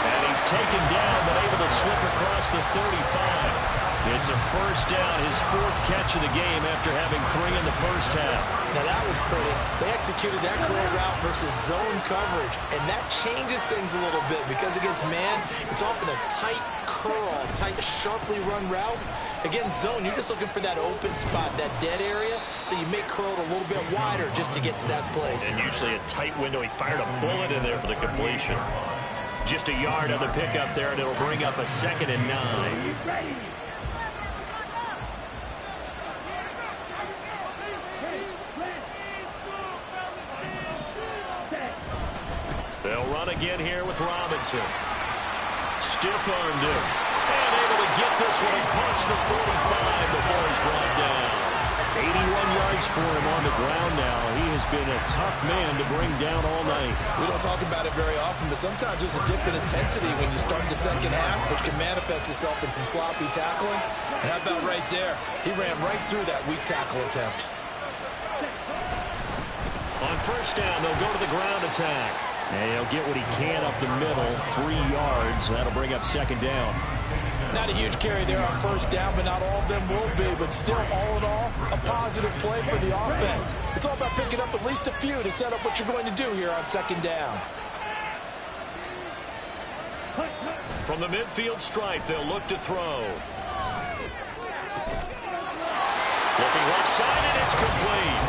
And he's taken down, but able to slip across the 35. It's a first down, his 4th catch of the game after having 3 in the first half. Now that was pretty. They executed that curl route versus zone coverage, and that changes things a little bit because against man, it's often a tight curl, tight, sharply run route. Against zone, you're just looking for that open spot, that dead area, so you make curl a little bit wider just to get to that place. And usually a tight window. He fired a bullet in there for the completion. Just a yard on the pickup there, and it'll bring up a 2nd and 9. They'll run again here with Robinson. Stiff-armed him. And able to get this one across the 45 before he's brought down. 81 yards for him on the ground now. He has been a tough man to bring down all night. We don't talk about it very often, but sometimes there's a dip in intensity when you start the second half, which can manifest itself in some sloppy tackling. And how about right there? He ran right through that weak tackle attempt. On first down, they'll go to the ground attack. And he'll get what he can up the middle, 3 yards. That'll bring up second down. Not a huge carry there on first down, but not all of them will be. But still, all in all, a positive play for the offense. It's all about picking up at least a few to set up what you're going to do here on second down. From the midfield stripe, they'll look to throw. Looking left side, and it's complete.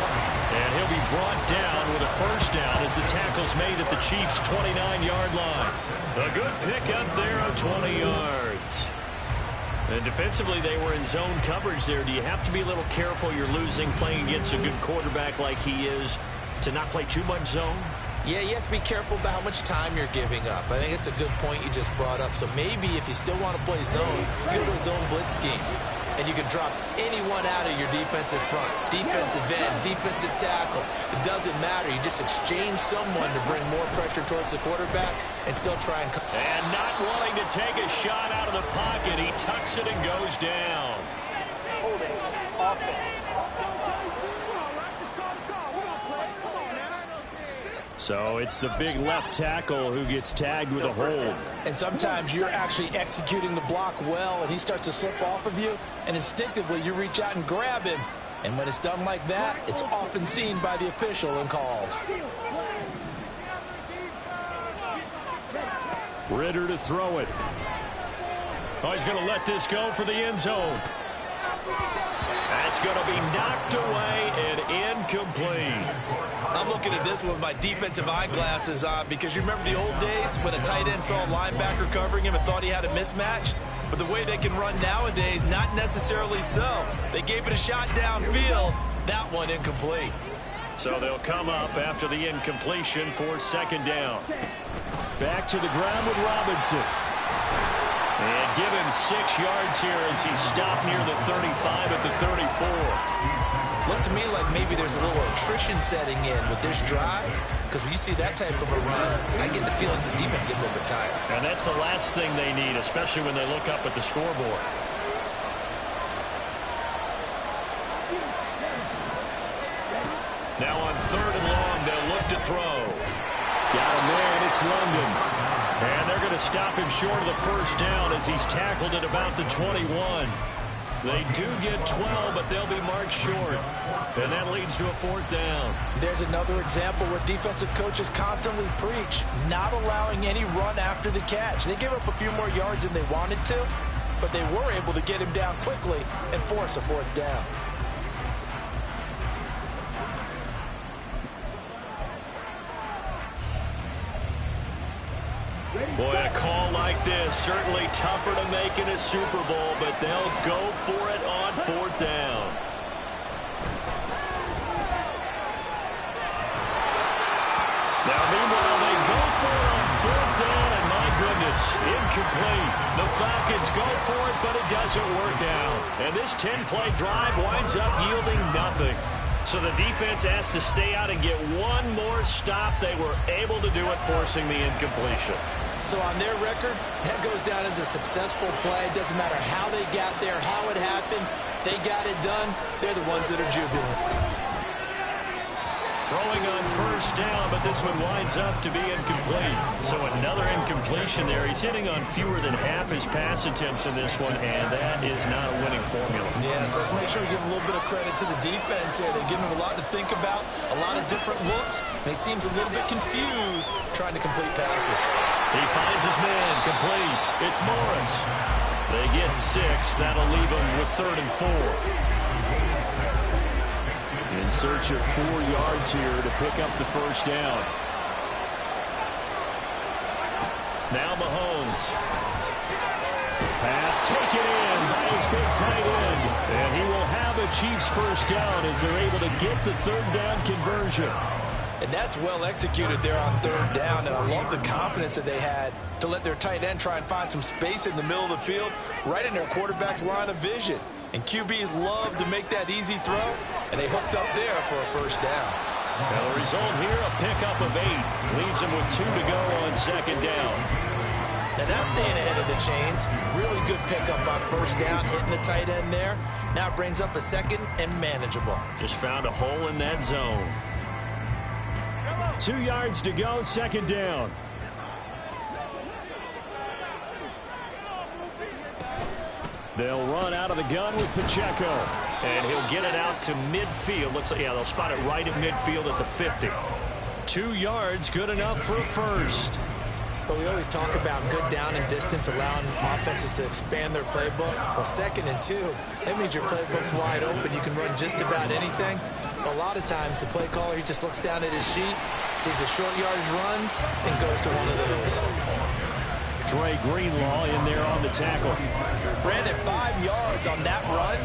And he'll be brought down with a first down as the tackle's made at the Chiefs' 29-yard line. A good pick up there of 20 yards. And defensively, they were in zone coverage there. Do you have to be a little careful? You're losing, playing against a good quarterback like he is, to not play too much zone? Yeah, you have to be careful about how much time you're giving up. I think it's a good point you just brought up. So maybe if you still want to play zone, you go to a zone blitz scheme. And you can drop anyone out of your defensive front. Defensive end, defensive tackle. It doesn't matter. You just exchange someone to bring more pressure towards the quarterback and still try and... And not wanting to take a shot out of the pocket, he tucks it and goes down. Holding offense. So it's the big left tackle who gets tagged with a hold. And sometimes you're actually executing the block well, and he starts to slip off of you, and instinctively you reach out and grab him. And when it's done like that, it's often seen by the official and called. Ritter to throw it. Oh, he's going to let this go for the end zone. That's going to be knocked away and incomplete. I'm looking at this with my defensive eyeglasses on because you remember the old days when a tight end saw a linebacker covering him and thought he had a mismatch? But the way they can run nowadays, not necessarily so. They gave it a shot downfield. That one incomplete. So they'll come up after the incompletion for second down. Back to the ground with Robinson. And give him 6 yards here as he stopped near the 35 at the 34. Looks to me like maybe there's a little attrition setting in with this drive, because when you see that type of a run, I get the feeling the defense gets a little bit tired. And that's the last thing they need, especially when they look up at the scoreboard. Now on third and long, they'll look to throw. Got him there, and it's London. And they're going to stop him short of the first down as he's tackled at about the 21. They do get 12, but they'll be marked short. And that leads to a fourth down. There's another example where defensive coaches constantly preach not allowing any run after the catch. They gave up a few more yards than they wanted to, but they were able to get him down quickly and force a fourth down. Boy, a call like this, certainly tougher to make in a Super Bowl, but they'll go for it on fourth down. Now, meanwhile, they go for it on fourth down, and my goodness, incomplete. The Falcons go for it, but it doesn't work out. And this 10-play drive winds up yielding nothing. So the defense has to stay out and get one more stop. They were able to do it, forcing the incompletion. So on their record, that goes down as a successful play. It doesn't matter how they got there, how it happened. They got it done. They're the ones that are jubilant. Throwing on first down, but this one winds up to be incomplete. So another incompletion there. He's hitting on fewer than half his pass attempts in this one, and that is not a winning formula. Yes, let's make sure we give a little bit of credit to the defense here. They give him a lot to think about, a lot of different looks, and he seems a little bit confused trying to complete passes. He finds his man, complete. It's Morris. They get 6. That'll leave him with 3rd and 4. In search of 4 yards here to pick up the first down. Now Mahomes. Pass taken in by his big tight end. And he will have a Chiefs first down as they're able to get the 3rd down conversion. And that's well executed there on third down. And I love the confidence that they had to let their tight end try and find some space in the middle of the field, right in their quarterback's line of vision. And QBs love to make that easy throw, and they hooked up there for a first down. Well, the result here, a pickup of 8. Leaves them with 2 to go on second down. Now that's staying ahead of the chains. Really good pickup on first down, hitting the tight end there. Now it brings up a second and manageable. Just found a hole in that zone. 2 yards to go, second down. They'll run out of the gun with Pacheco. And he'll get it out to midfield. Looks like, yeah, they'll spot it right at midfield at the 50. 2 yards, good enough for a first. But we always talk about good down and distance, allowing offenses to expand their playbook. Well, 2nd and 2, that means your playbook's wide open. You can run just about anything. But a lot of times, the play caller, he just looks down at his sheet, sees the short yardage runs, and goes to one of those. Dre Greenlaw in there on the tackle. Brandon, 5 yards on that run.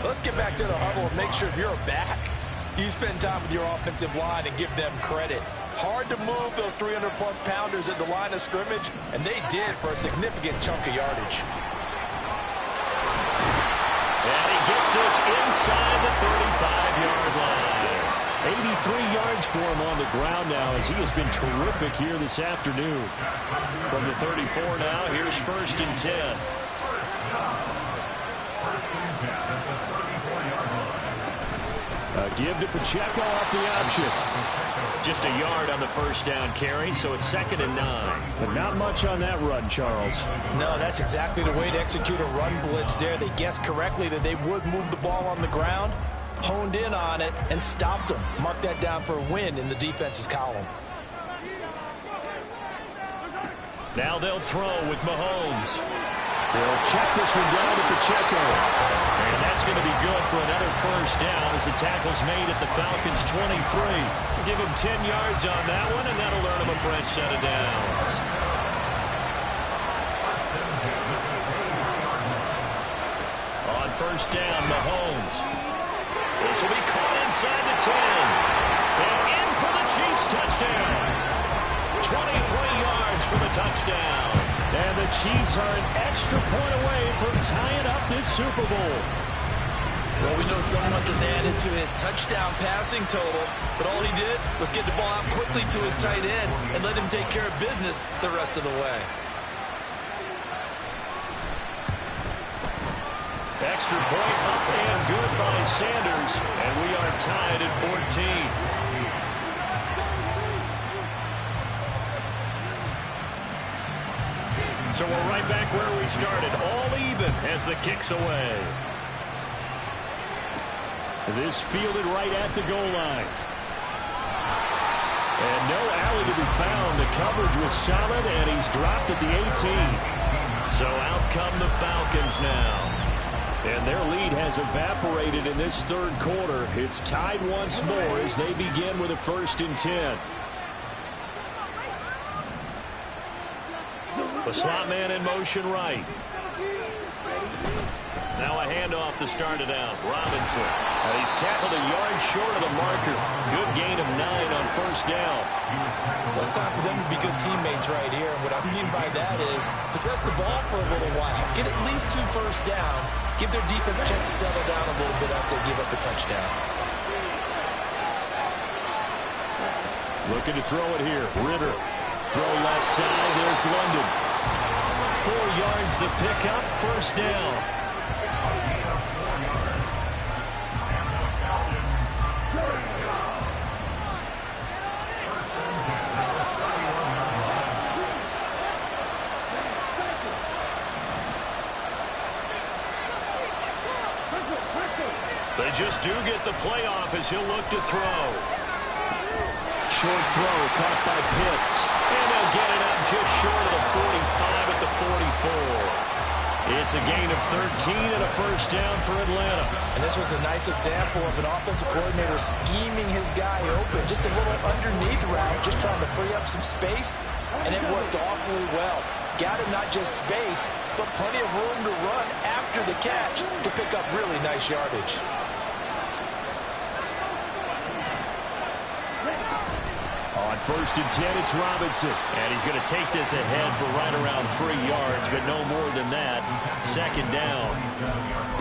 Let's get back to the huddle and make sure if you're a back, you spend time with your offensive line and give them credit. Hard to move those 300-plus pounders at the line of scrimmage, and they did for a significant chunk of yardage. And he gets this inside the 35-yard line. 83 yards for him on the ground now, as he has been terrific here this afternoon. From the 34 now, here's 1st and 10. A give to Pacheco off the option. Just a yard on the first down carry, so it's 2nd and 9. But not much on that run, Charles. No, that's exactly the way to execute a run blitz there. They guessed correctly that they would move the ball on the ground, honed in on it, and stopped them. Mark that down for a win in the defense's column. Now they'll throw with Mahomes. They'll check this one down to Pacheco. And that's going to be good for another first down as the tackle's made at the Falcons' 23. Give him 10 yards on that one, and that'll earn him a fresh set of downs. On first down, Mahomes. This will be caught inside the 10. And in for the Chiefs' touchdown. 23 yards for the touchdown. And the Chiefs are an extra point away from tying up this Super Bowl. Well, we know someone just added to his touchdown passing total, but all he did was get the ball out quickly to his tight end and let him take care of business the rest of the way. Extra point up and good by Sanders, and we are tied at 14. So we're right back where we started, all even as the kick's away. This fielded right at the goal line. And no alley to be found. The coverage was solid, and he's dropped at the 18. So out come the Falcons now. And their lead has evaporated in this third quarter. It's tied once more as they begin with a 1st and 10. The slot man in motion right. Now a handoff to start it out. Robinson. He's tackled a yard short of the marker. Good gain of 9 on first down. Well, it's time for them to be good teammates right here. And what I mean by that is possess the ball for a little while. Get at least 2 first downs. Give their defense a chance to settle down a little bit after they give up a touchdown. Looking to throw it here. Ritter. Throw left side. There's London. 4 yards the pickup. First down. They just do get the playoff as he'll look to throw. Short throw caught by Pitts. And they'll get it up just short of the 45 at the 44. It's a gain of 13 and a first down for Atlanta. And this was a nice example of an offensive coordinator scheming his guy open. Just a little underneath route, just trying to free up some space. And it worked awfully well. Got him not just space, but plenty of room to run after the catch to pick up really nice yardage. On 1st and 10, it's Robinson. And he's going to take this ahead for right around 3 yards, but no more than that. 2nd down.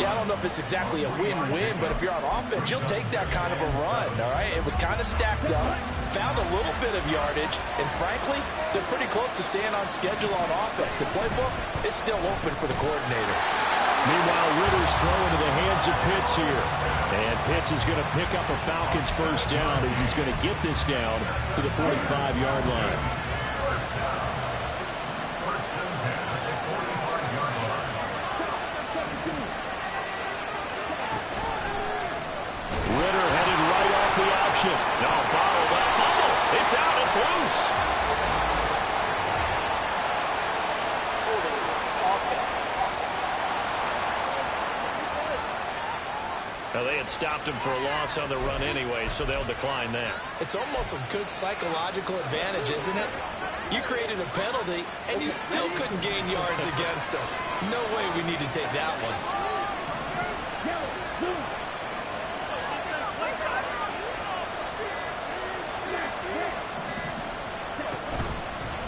Yeah, I don't know if it's exactly a win-win, but if you're on offense, you'll take that kind of a run, all right? It was kind of stacked up, found a little bit of yardage, and frankly, they're pretty close to staying on schedule on offense. The playbook is still open for the coordinator. Meanwhile, Ritter's throwing to the hands of Pitts here. And Pitts is going to pick up a Falcons 1st down as he's going to get this down to the 45-yard line. Ritter headed right off the option. No, bottled up. Fumble. It's out. It's loose. Now, they had stopped him for a loss on the run anyway, so they'll decline that. It's almost a good psychological advantage, isn't it? You created a penalty, and you still couldn't gain yards against us. No way we need to take that one.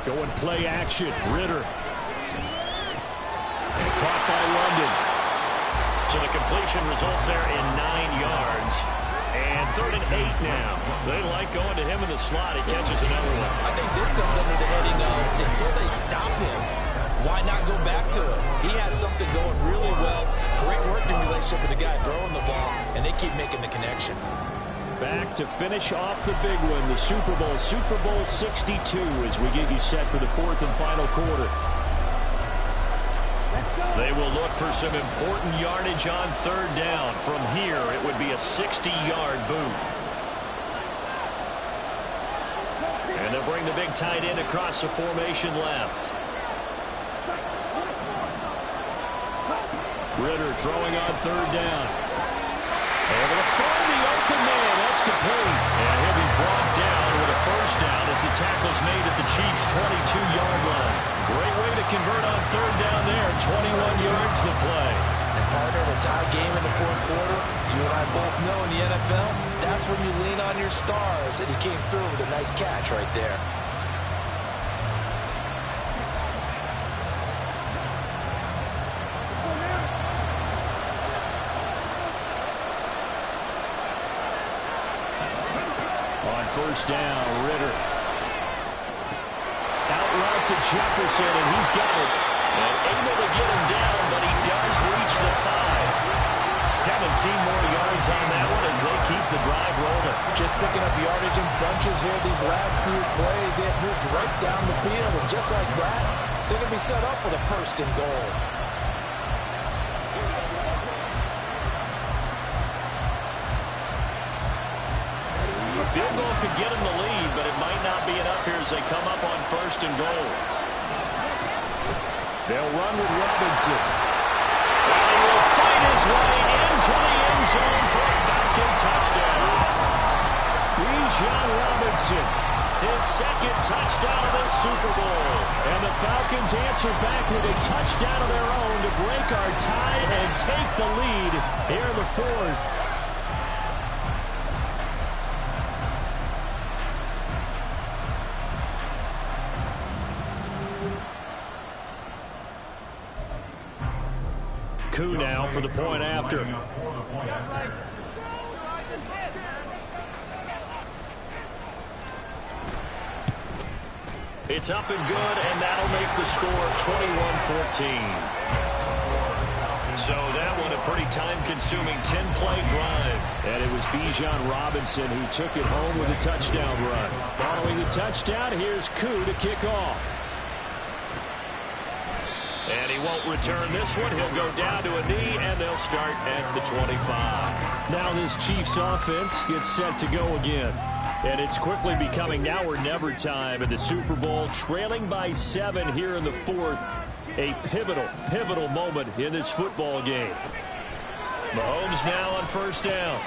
Going play action. Ritter. And caught by London. So the completion results there in 9 yards. And 3rd and 8 now. They like going to him in the slot. He catches another one. I think this comes under the heading of until they stop him, why not go back to him? He has something going really well. Great working relationship with the guy throwing the ball, and they keep making the connection. Back to finish off the big one, the Super Bowl 62, as we get you set for the 4th and final quarter. They will look for some important yardage on 3rd down. From here, it would be a 60-yard boot. And they'll bring the big tight end across the formation left. Ritter throwing on 3rd down. Able to find the open man. That's complete. And he'll be brought down with a 1st down as the tackle's made at the Chiefs' 22-yard line. Great way to convert on 3rd down there. 21 yards to play. And partner, in a tie game in the 4th quarter, you and I both know in the NFL, that's when you lean on your stars. And he came through with a nice catch right there. On 1st down, Ritter. Out route to Jefferson, and he's got it. And able to get him down, but he does reach the 5. 17 more yards on that one as they keep the drive rolling. Just picking up yardage in bunches here these last few plays. They have moved right down the field, and just like that, they're going to be set up with a 1st and goal. A field goal could get him the lead, but it might not be enough here as they come up on 1st and goal. They'll run with Robinson. And he will fight his way into the end zone for a Falcon touchdown. Bijan Robinson. His 2nd touchdown of the Super Bowl. And the Falcons answer back with a touchdown of their own to break our tie and take the lead here in the 4th. Koo now for the point after. It's up and good, and that'll make the score 21-14. So that one a pretty time-consuming 10-play drive. And it was Bijan Robinson who took it home with a touchdown run. Following the touchdown, here's Koo to kick off. And he won't return this one. He'll go down to a knee, and they'll start at the 25. Now this Chiefs offense gets set to go again. And it's quickly becoming now or never time in the Super Bowl, trailing by 7 here in the 4th. A pivotal moment in this football game. Mahomes now on 1st down.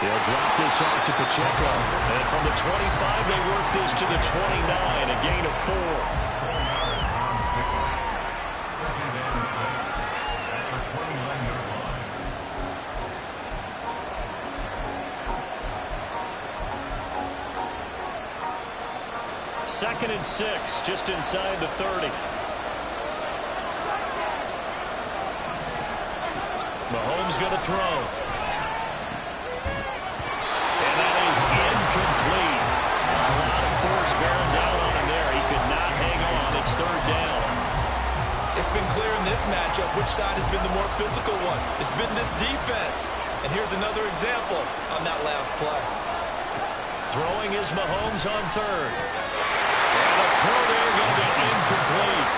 They'll drop this off to Pacheco. And from the 25, they work this to the 29, a gain of 4. 2nd and 6, just inside the 30. Mahomes going to throw. And that is incomplete. A lot of force bearing down on him there. He could not hang on. It's 3rd down. It's been clear in this matchup which side has been the more physical one. It's been this defense. And here's another example on that last play. Throwing is Mahomes on 3rd. And the throw there going to be incomplete.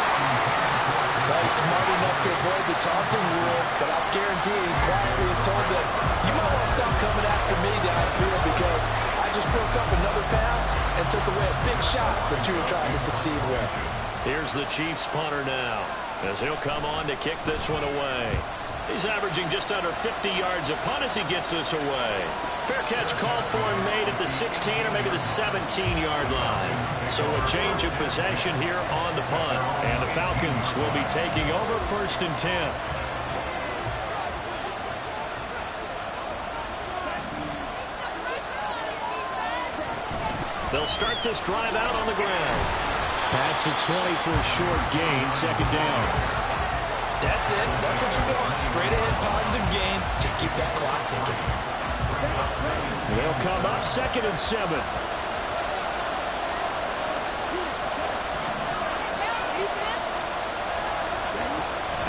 He's smart enough to avoid the taunting rule, but I'll guarantee he quietly has told them, you might want to stop coming after me downfield because I just broke up another pass and took away a big shot that you were trying to succeed with. Here's the Chiefs punter now, as he'll come on to kick this one away. He's averaging just under 50 yards a punt as he gets this away. Fair catch called for and made at the 16 or maybe the 17-yard line. So a change of possession here on the punt. And the Falcons will be taking over 1st and 10. They'll start this drive out on the ground. Pass the 20 for a short gain, 2nd down. That's it. That's what you want. Straight ahead, positive gain. Just keep that clock ticking. They'll come up 2nd and 7.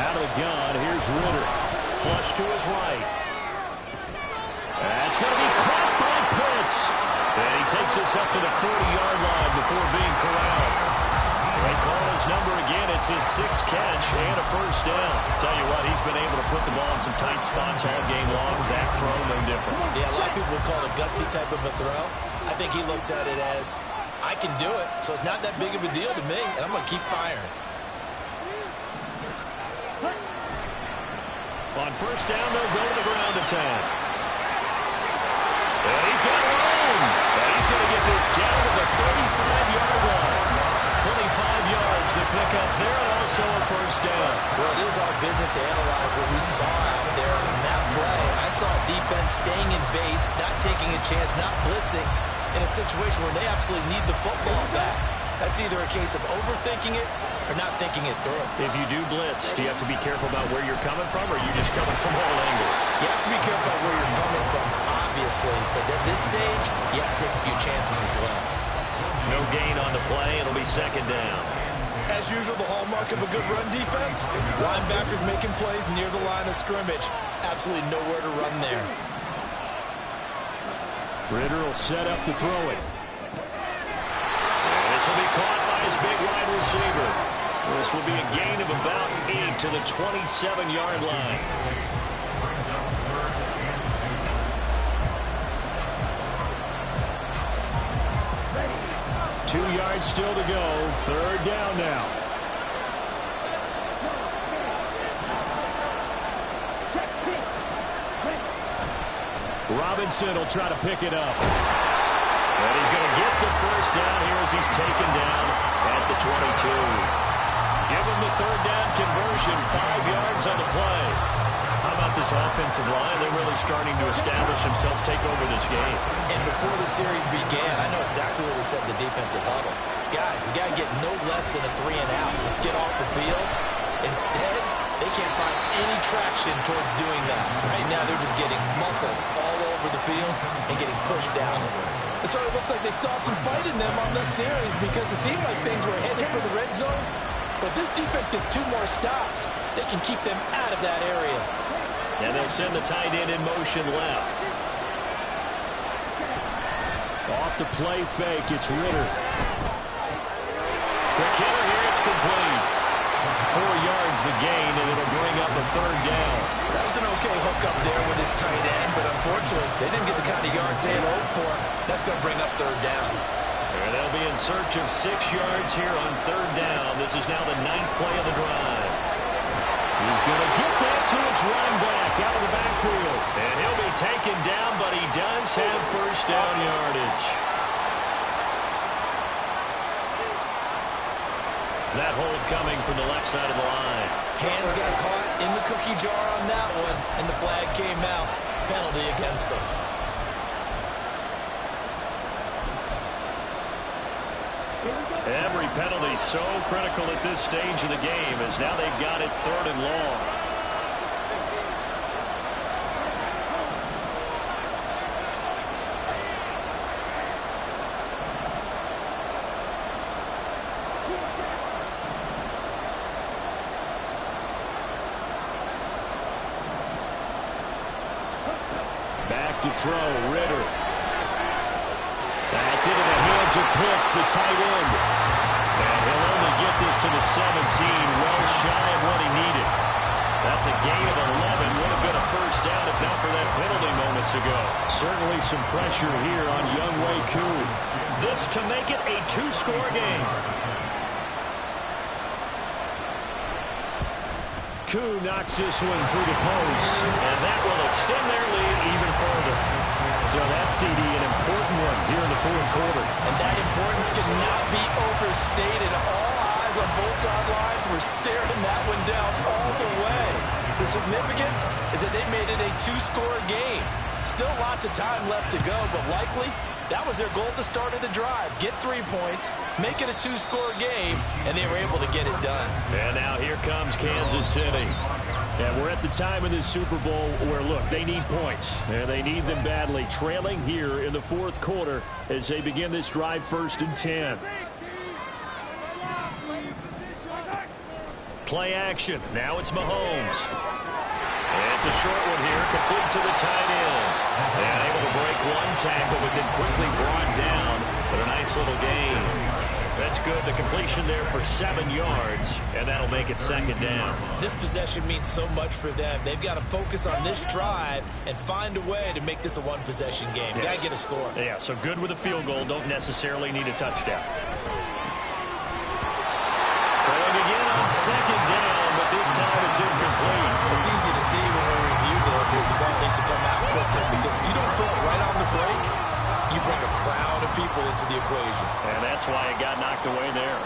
Out of the gun, here's Ritter. Flush to his right. That's going to be caught by Pitts. And he takes this up to the 40-yard line before being corralled. They call his number again. It's his 6th catch and a 1st down. Tell you what, he's been able to put the ball in some tight spots all game long. That throw, no different. Yeah, a lot of people would call it a gutsy type of a throw. I think he looks at it as, I can do it, so it's not that big of a deal to me, and I'm going to keep firing. On 1st down, they'll go to the ground attack. And he's got to run. And he's going to get this down to the 35-yard line. 25 yards to pick up there, and also a 1st down. Well, it is our business to analyze what we saw out there in that play. I saw defense staying in base, not taking a chance, not blitzing in a situation where they absolutely need the football back. That's either a case of overthinking it or not thinking it through. If you do blitz, do you have to be careful about where you're coming from, or are you just coming from all angles? You have to be careful about where you're coming from, obviously. But at this stage, you have to take a few chances as well. No gain on the play. It'll be 2nd down. As usual, the hallmark of a good run defense, linebackers making plays near the line of scrimmage. Absolutely nowhere to run there. Ritter will set up to throw it. And this will be caught by his big wide receiver. This will be a gain of about 8 to the 27-yard line. Two yards still to go. 3rd down now. Robinson will try to pick it up. And he's going to get the 1st down here as he's taken down at the 22. Give him the 3rd down conversion. 5 yards on the play. How about this offensive line? They're really starting to establish themselves, take over this game. And before the series began, I know exactly what we said in the defensive huddle. Guys, we got to get no less than a 3-and-out. Let's get off the field. Instead, they can't find any traction towards doing that. Right now, they're just getting muscle all over the field and getting pushed down. It sort of looks like they still have some fight in them on this series because it seemed like things were headed for the red zone. But if this defense gets 2 more stops, they can keep them out of that area. And they'll send the tight end in motion left. Off the play fake, it's Ritter. The killer here, it's complete. 4 yards the gain, and it'll bring up a 3rd down. That was an okay hook up there with his tight end, but unfortunately, they didn't get the kind of yards they had hoped for. That's going to bring up 3rd down. And they'll be in search of 6 yards here on 3rd down. This is now the 9th play of the drive. He's going to get that to his running back out of the backfield. And he'll be taken down, but he does have 1st down yardage. That hold coming from the left side of the line. Hands got caught in the cookie jar on that one, and the flag came out. Penalty against him. 2 Every penalty so critical at this stage of the game, as now they've got it 3rd and long. Back to throw, Ritter. That's into the hands of Pitts, the tight end. And he'll only get this to the 17, well shy of what he needed. That's a gain of 11. Would have been a first down if not for that penalty moments ago. Certainly some pressure here on Younghoe Koo. This to make it a 2-score game. Koo knocks this one through the post, and that will extend their lead even further. So that CD, an important one here in the 4th quarter. And that importance cannot be overstated. All eyes on both sidelines were staring that one down all the way. The significance is that they made it a 2-score game. Still lots of time left to go, but likely that was their goal at the start of the drive. Get 3 points, make it a 2-score game, and they were able to get it done. And now here comes Kansas City. And we're at the time in this Super Bowl where, look, they need points. And they need them badly. Trailing here in the 4th quarter as they begin this drive 1st and 10. Play action. Now it's Mahomes. It's a short one here, complete to the tight end. And able to break one tackle, but then quickly brought down for a nice little gain. That's good. The completion there for 7 yards, and that'll make it 2nd down. This possession means so much for them. They've got to focus on this drive and find a way to make this a 1-possession game. Yes. Got to get a score. Yeah, so good with a field goal. Don't necessarily need a touchdown. Throwing again on 2nd down, but this time it's incomplete. It's easy to see when we review this that the ball needs to come out quickly, because if you don't throw it right on the break, you bring a crowd of people into the equation. And that's why it got knocked away there.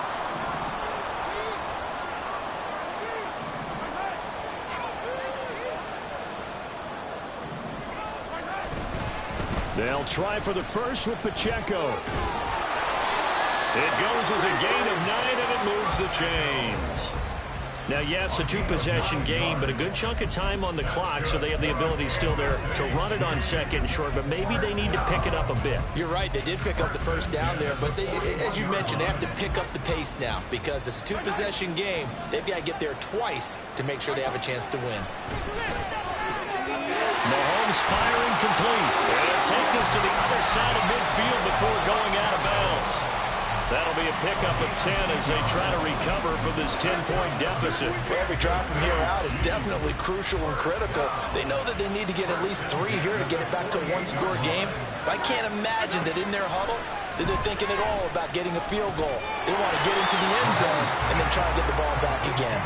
They'll try for the first with Pacheco. It goes as a gain of 9, and it moves the chains. Now, yes, a 2-possession game, but a good chunk of time on the clock, so they have the ability still there to run it on 2nd and short, but maybe they need to pick it up a bit. You're right. They did pick up the first down there, but they, as you mentioned, they have to pick up the pace now because it's a 2-possession game. They've got to get there twice to make sure they have a chance to win. Mahomes firing complete. And take this to the other side of midfield before going out of bounds. That'll be a pickup of 10 as they try to recover from this 10-point deficit. Well, every drive from here out is definitely crucial and critical. They know that they need to get at least 3 here to get it back to a 1-score game. But I can't imagine that in their huddle that they're thinking at all about getting a field goal. They want to get into the end zone and then try to get the ball back again.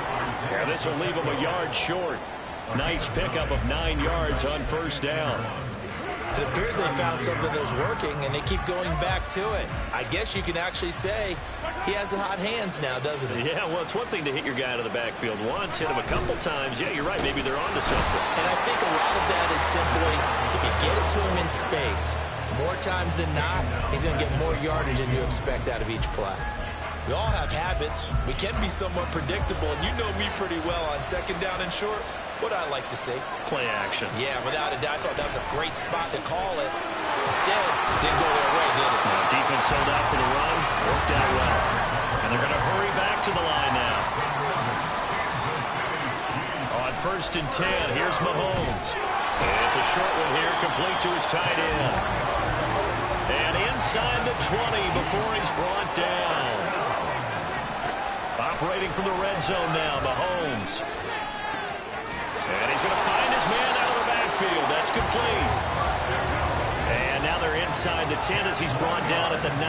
Yeah, this will leave them a yard short. Nice pickup of 9 yards on 1st down. It appears they found something that's working, and they keep going back to it. I guess you can actually say he has the hot hands now, doesn't he? Yeah, well, it's one thing to hit your guy to the backfield once, hit him a couple times. Yeah, you're right. Maybe they're onto something. And I think a lot of that is simply if you get it to him in space, more times than not, he's going to get more yardage than you expect out of each play. We all have habits. We can be somewhat predictable, and you know me pretty well on 2nd down and short. What I like to see. Play action. Yeah, without a doubt. I thought that was a great spot to call it. Instead, it didn't go their way, did it? No, defense sold out for the run. Worked out well. And they're going to hurry back to the line now. On 1st and 10, here's Mahomes. And it's a short one here, complete to his tight end. And inside the 20 before he's brought down. Operating from the red zone now, Mahomes. And he's going to find his man out of the backfield. That's complete. And now they're inside the 10 as he's brought down at the 9.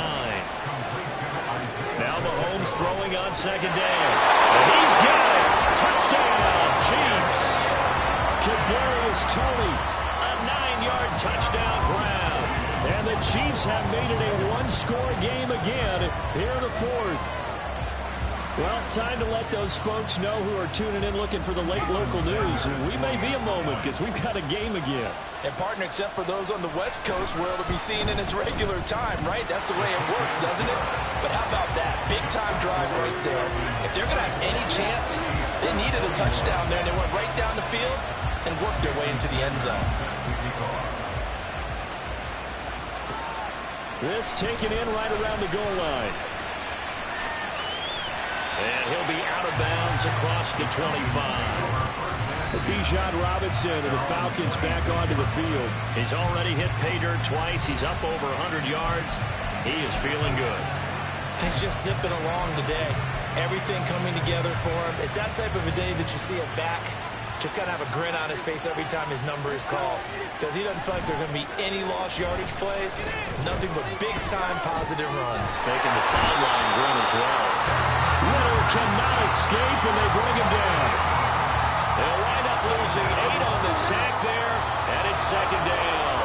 Now Mahomes throwing on 2nd down. And he's got it. Touchdown, Chiefs. Kadarius Toney, a 9-yard touchdown grab. And the Chiefs have made it a 1-score game again here in the 4th. Well, time to let those folks know who are tuning in looking for the late local news. We may be a moment because we've got a game again. And partner, except for those on the West Coast where it'll be seen in its regular time, right? That's the way it works, doesn't it? But how about that? Big-time drive right there. If they're going to have any chance, they needed a touchdown there. They went right down the field and worked their way into the end zone. This taken in right around the goal line. And he'll be out of bounds across the 25. Bijan Robinson and the Falcons back onto the field. He's already hit pay dirt twice. He's up over 100 yards. He is feeling good. He's just zipping along today. Everything coming together for him. It's that type of a day that you see it back. Just got to have a grin on his face every time his number is called. Because he doesn't feel like there are going to be any lost yardage plays. Nothing but big-time positive runs. Making the sideline grin as well. Ritter cannot escape, and they bring him down. They'll wind up losing 8 on the sack there, and it's second down.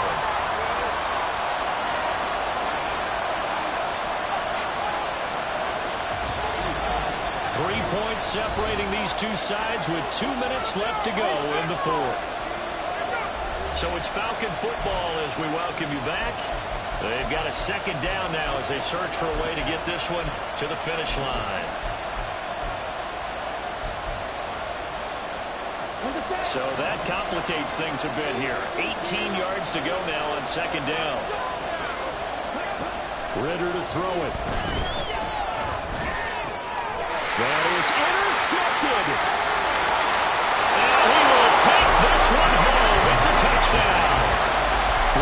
Points separating these two sides with 2 minutes left to go in the fourth. So it's Falcon football as we welcome you back. They've got a second down now as they search for a way to get this one to the finish line. So that complicates things a bit here. 18 yards to go now on second down. Ritter to throw it. That is intercepted. And he will take this one home. It's a touchdown.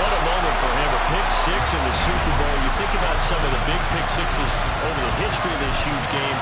What a moment for him. A pick six in the Super Bowl. You think about some of the big pick sixes over the history of this huge game.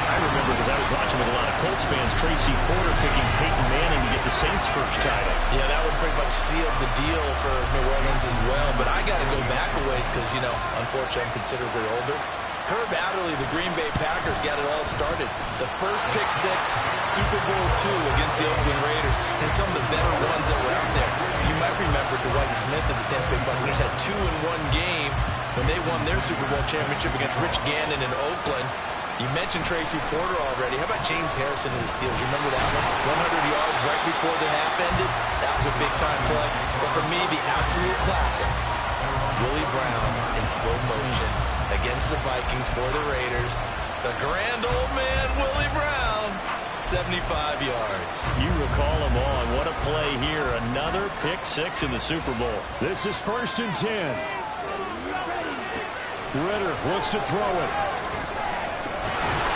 I remember because I was watching with a lot of Colts fans, Tracy Porter picking Peyton Manning to get the Saints' first title. Yeah, that would pretty much seal the deal for New Orleans as well. But I got to go back a ways because, you know, unfortunately I'm considerably older. Herb Adderley, the Green Bay Packers, got it all started. The first pick six, Super Bowl II against the Oakland Raiders, and some of the better ones that were out there. You might remember Dwight Smith of the Tampa Bay Buccaneers had 2 in one game when they won their Super Bowl championship against Rich Gannon in Oakland. You mentioned Tracy Porter already. How about James Harrison of the Steelers? You remember that one? 100 yards right before the half ended. That was a big-time play. But for me, the absolute classic, Willie Brown in slow motion against the Vikings for the Raiders. The grand old man, Willie Brown, 75 yards. You recall him on. What a play here. Another pick six in the Super Bowl. This is 1st and 10. Ritter wants to throw it.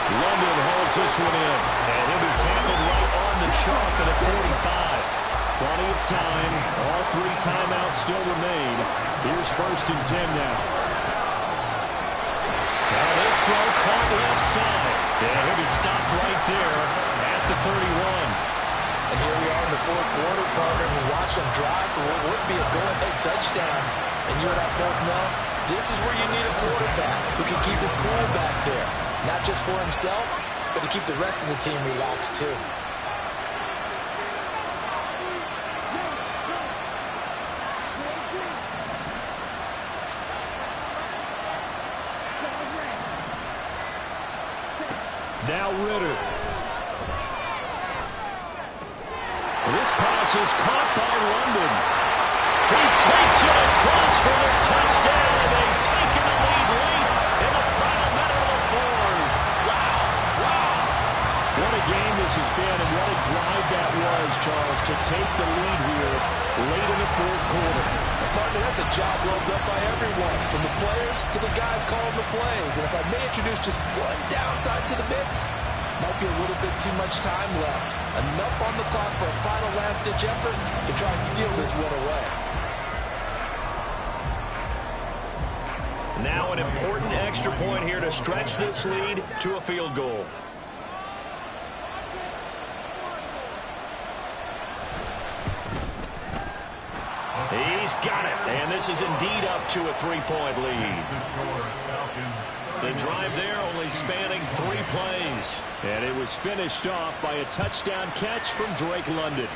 London hauls this one in. And he'll be tackled right on the chalk at the 45. Plenty of time. All 3 timeouts still remain. Here's 1st and 10 now. Now this throw caught left side. And he'll be stopped right there at the 31. And here we are in the fourth quarter, partner. We watch them drive for what would be a go-ahead touchdown. And you and I both know this is where you need a quarterback who can keep his cool back there. Not just for himself, but to keep the rest of the team relaxed too. Now Ritter. This pass is caught by London. He takes it across for the touchdown, and they've taken the lead late in the final minute of the fourth. Wow, wow. What a game this has been, and what a drive that was, Charles, to take the lead here late in the fourth quarter. Partner, that's a job well done by everyone, from the players to the guys calling the plays. And if I may introduce just one downside to the mix, might be a little bit too much time left. Enough on the clock for a final last-ditch effort to try and steal this one away. Now an important extra point here to stretch this lead to a field goal. He's got it, and this is indeed up to a 3-point lead. The drive there only spanning 3 plays. And it was finished off by a touchdown catch from Drake London.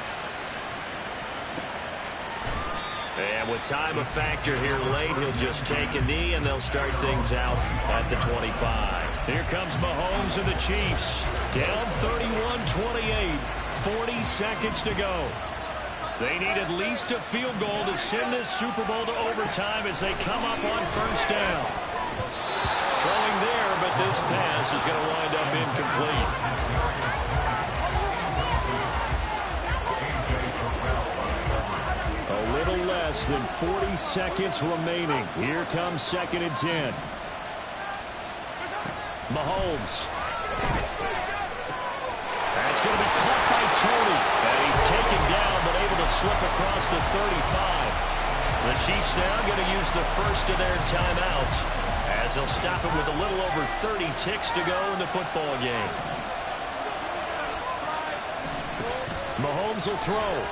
And with time a factor here late, he'll just take a knee, and they'll start things out at the 25. Here comes Mahomes and the Chiefs. Down 31-28. 40 seconds to go. They need at least a field goal to send this Super Bowl to overtime as they come up on first down. Throwing there, but this pass is going to wind up incomplete. A little less than 40 seconds remaining. Here comes 2nd and 10. Mahomes. That's going to be caught by Tony. And he's taken down, but able to slip across the 35. The Chiefs now going to use the first of their timeouts as they'll stop it with a little over 30 ticks to go in the football game. Mahomes will throw.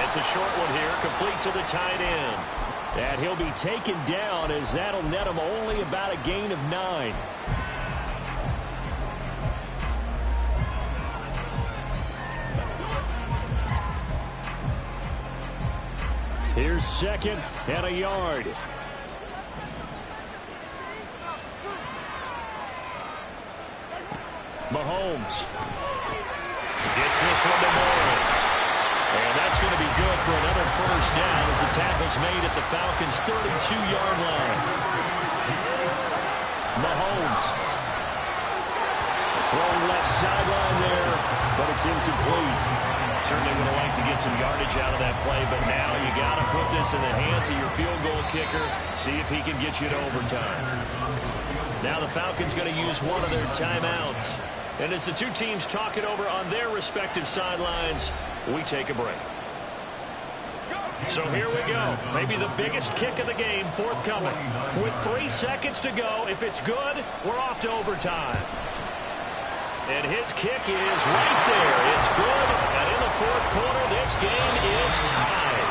It's a short one here, complete to the tight end. And he'll be taken down as that'll net him only about a gain of 9. Here's 2nd and a yard. Mahomes gets this one to Morris. And that's going to be good for another first down as the tackle's made at the Falcons' 32-yard line. Mahomes throwing left sideline there, but it's incomplete. Certainly would have liked to get some yardage out of that play, but now you got to put this in the hands of your field goal kicker, see if he can get you to overtime. Now the Falcons going to use one of their timeouts. And as the two teams talk it over on their respective sidelines, we take a break. So here we go. Maybe the biggest kick of the game forthcoming. With 3 seconds to go, if it's good, we're off to overtime. And his kick is right there. It's good. And in the 4th quarter, this game is tied.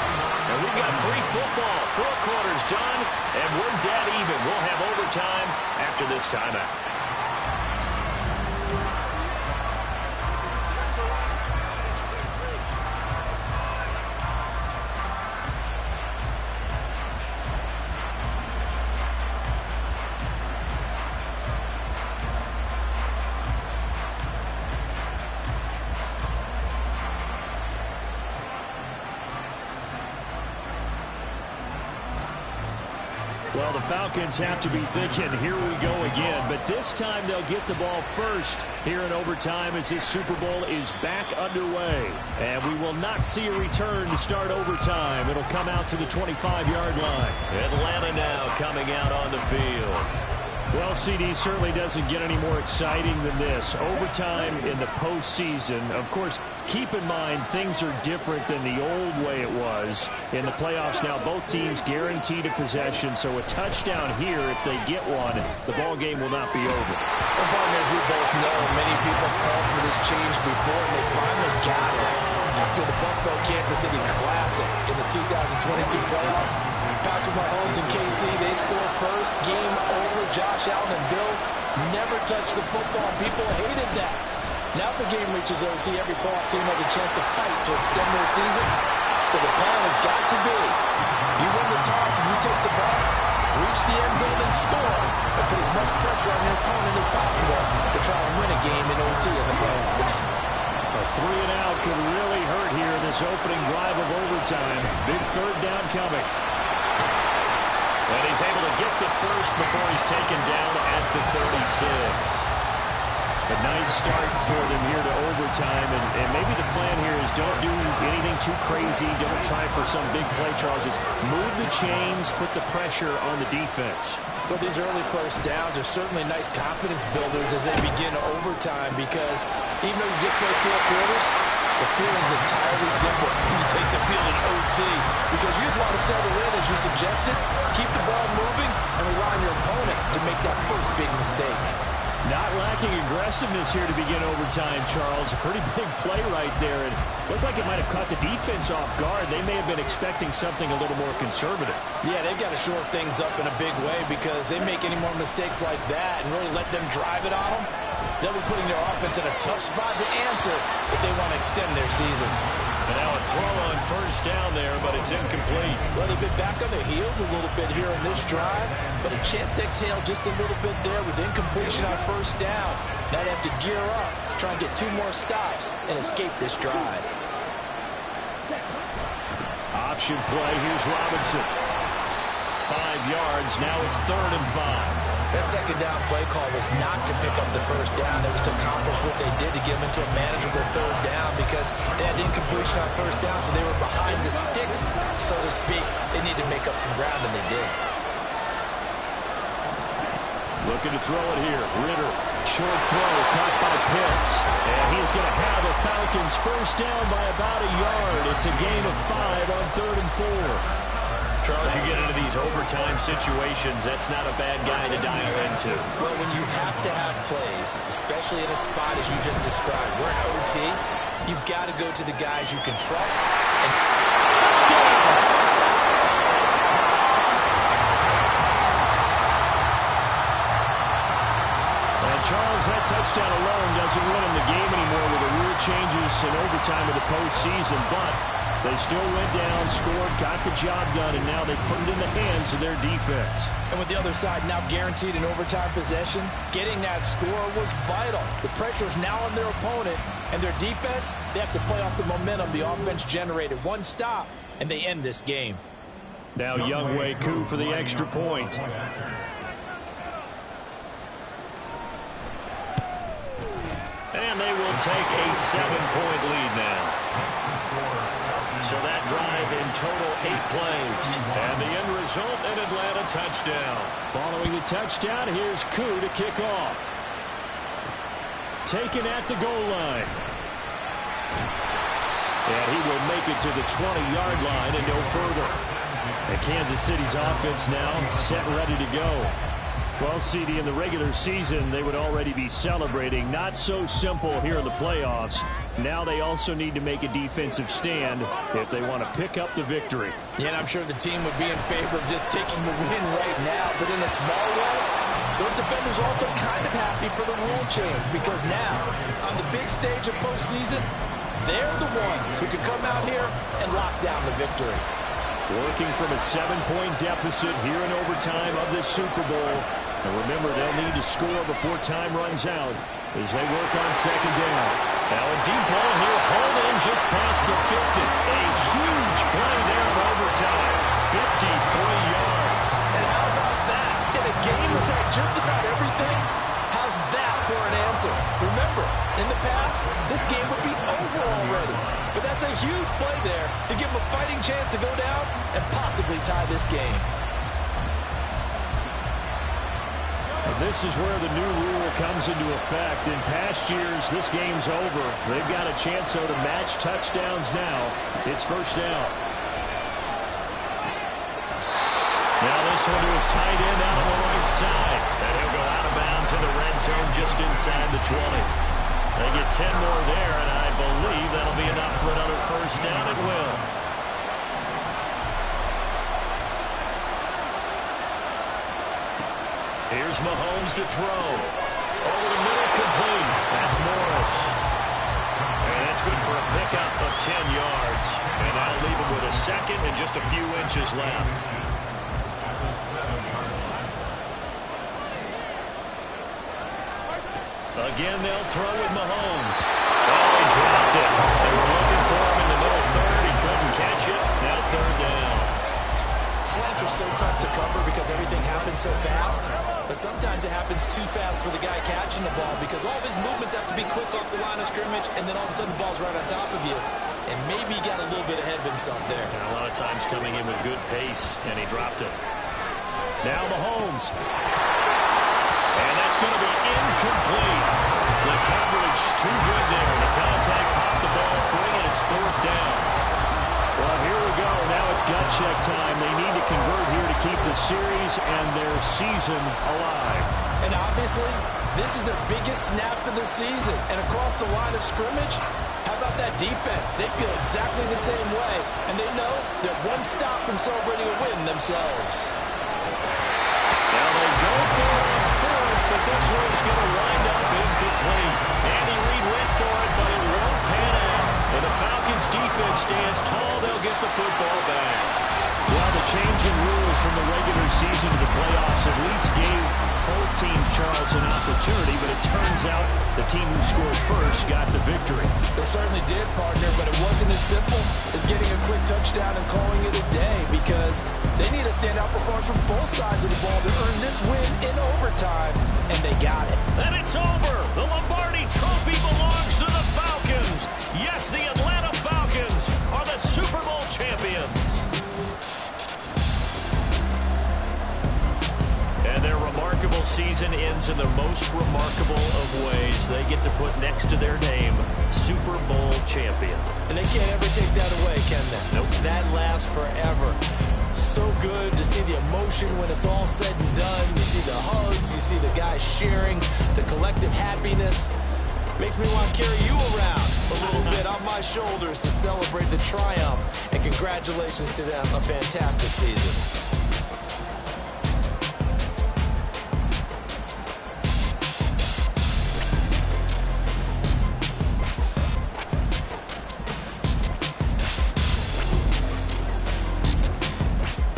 And we've got free football. 4 quarters done, and we're dead even. We'll have overtime after this timeout. Well, the Falcons have to be thinking, here we go again. But this time they'll get the ball first here in overtime as this Super Bowl is back underway. And we will not see a return to start overtime. It'll come out to the 25-yard line. Atlanta now coming out on the field. Well, CD, certainly doesn't get any more exciting than this. Overtime in the postseason. Of course, keep in mind things are different than the old way it was. In the playoffs now, both teams guaranteed a possession, so a touchdown here, if they get one, the ball game will not be over. Well, partners, we both know many people called for this change before, and they finally got it. After the Buffalo-Kansas City Classic in the 2022 playoffs, Patrick Mahomes and KC, they scored first. Game over. Josh Allen and Bills never touched the football. People hated that. Now if the game reaches OT, every playoff team has a chance to fight to extend their season. So the plan has got to be, you win the toss and you take the ball, reach the end zone and score, and put as much pressure on your opponent as possible to try and win a game in OT in the playoffs. A 3 and out could really hurt here in this opening drive of overtime. Big 3rd down coming. And he's able to get the first before he's taken down at the 36. A nice start for them here to overtime. And maybe the plan here is don't do anything too crazy. Don't try for some big play, Charles. Just move the chains, put the pressure on the defense. Well, these early first downs are certainly nice confidence builders as they begin overtime because even though you just play 4 quarters, the feeling's entirely different when you take the field in OT because you just want to settle in, as you suggested, keep the ball moving, and rely on your opponent to make that first big mistake. Not lacking aggressiveness here to begin overtime, Charles. A pretty big play right there. And looked like it might have caught the defense off guard. They may have been expecting something a little more conservative. Yeah, they've got to shore things up in a big way because they make any more mistakes like that and really let them drive it on them, they'll be putting their offense in a tough spot to answer if they want to extend their season. And now a throw on first down there, but it's incomplete. Well, they've been back on their heels a little bit here in this drive, but a chance to exhale just a little bit there with incompletion on first down. Now they have to gear up, try and get 2 more stops, and escape this drive. Option play, here's Robinson. 5 yards, now it's 3rd and 5. That second down play call was not to pick up the first down. It was to accomplish what they did to get them into a manageable 3rd down because they had incompletion on first down, so they were behind the sticks, so to speak. They needed to make up some ground, and they did. Looking to throw it here. Ritter, short throw, caught by Pitts. And he's going to have the Falcons first down by about a yard. It's a gain of 5 on 3rd and 4. Charles, you get into these overtime situations, that's not a bad guy to dial into. Well, when you have to have plays, especially in a spot as you just described, we're in OT, you've got to go to the guys you can trust. And touchdown! Charles, that touchdown alone doesn't win him the game anymore with the rule changes in overtime of the postseason, but they still went down, scored, got the job done, and now they put it in the hands of their defense. And with the other side now guaranteed an overtime possession, getting that score was vital. The pressure is now on their opponent, and their defense, they have to play off the momentum the offense generated. 1 stop, and they end this game. Now Younghoe Koo for the extra point. And they will take a 7-point lead now. So that drive in total 8 plays. And the end result, an Atlanta touchdown. Following the touchdown, here's Koo to kick off. Taken at the goal line. And he will make it to the 20-yard line and no further. And Kansas City's offense now set ready to go. Well, CD, in the regular season, they would already be celebrating. Not so simple here in the playoffs. Now they also need to make a defensive stand if they want to pick up the victory. Yeah, and I'm sure the team would be in favor of just taking the win right now. But in a small way, those defenders also kind of happy for the rule change because now, on the big stage of postseason, they're the ones who can come out here and lock down the victory. Working from a 7-point deficit here in overtime of this Super Bowl. And remember, they'll need to score before time runs out as they work on second down. Now a deep ball here, hauled in just past the 50. A huge play there in overtime. 53 yards. And how about that? In a game that's had just about everything, how's that for an answer? Remember, in the past, this game would be over already. But that's a huge play there to give them a fighting chance to go down and possibly tie this game. This is where the new rule comes into effect. In past years, this game's over. They've got a chance, though, to match touchdowns now. It's first down. Now this one to his tight end out on the right side. And he'll go out of bounds in the red zone just inside the 20. They get 10 more there, and I believe that'll be enough for another first down. It will. Here's Mahomes to throw. Over the middle, complete. That's Morris. And that's good for a pickup of 10 yards. And that'll leave him with a second and just a few inches left. Again, they'll throw with Mahomes. Oh, he dropped it. They were looking for him in the middle third. He couldn't catch it. Now 3rd down. Slants are so tough to cover because everything happens so fast. But sometimes it happens too fast for the guy catching the ball because all of his movements have to be quick off the line of scrimmage, and then all of a sudden the ball's right on top of you. And maybe he got a little bit ahead of himself there. And a lot of times coming in with good pace, and he dropped it. Now Mahomes. And that's going to be incomplete. The coverage too good there. The contact popped the ball free, and it's 4th down. Well, here we go. Now it's gut check time. They need to convert here to keep the series and their season alive. And obviously, this is their biggest snap of the season. And across the line of scrimmage, how about that defense? They feel exactly the same way. And they know they're 1 stop from celebrating a win themselves. Now they go for it on 4th, but this one's going to wind up incomplete. Andy Reid went for it, but it won't pan out. And the Falcons defense opportunity, but it turns out the team who scored first got the victory. They certainly did, partner, but it wasn't as simple as getting a quick touchdown and calling it a day, because they need a standout performance from both sides of the ball to earn this win in overtime, and they got it. And it's over. The Lombardi Trophy belongs to the Falcons. Yes, the Atlanta Falcons are the Super Bowl champions. And their remarkable season ends in the most remarkable of ways. They get to put next to their name, Super Bowl champion. And they can't ever take that away, can they? Nope. That lasts forever. So good to see the emotion when it's all said and done. You see the hugs, you see the guys sharing, the collective happiness. Makes me want to carry you around a little bit on my shoulders to celebrate the triumph. And congratulations to them, a fantastic season.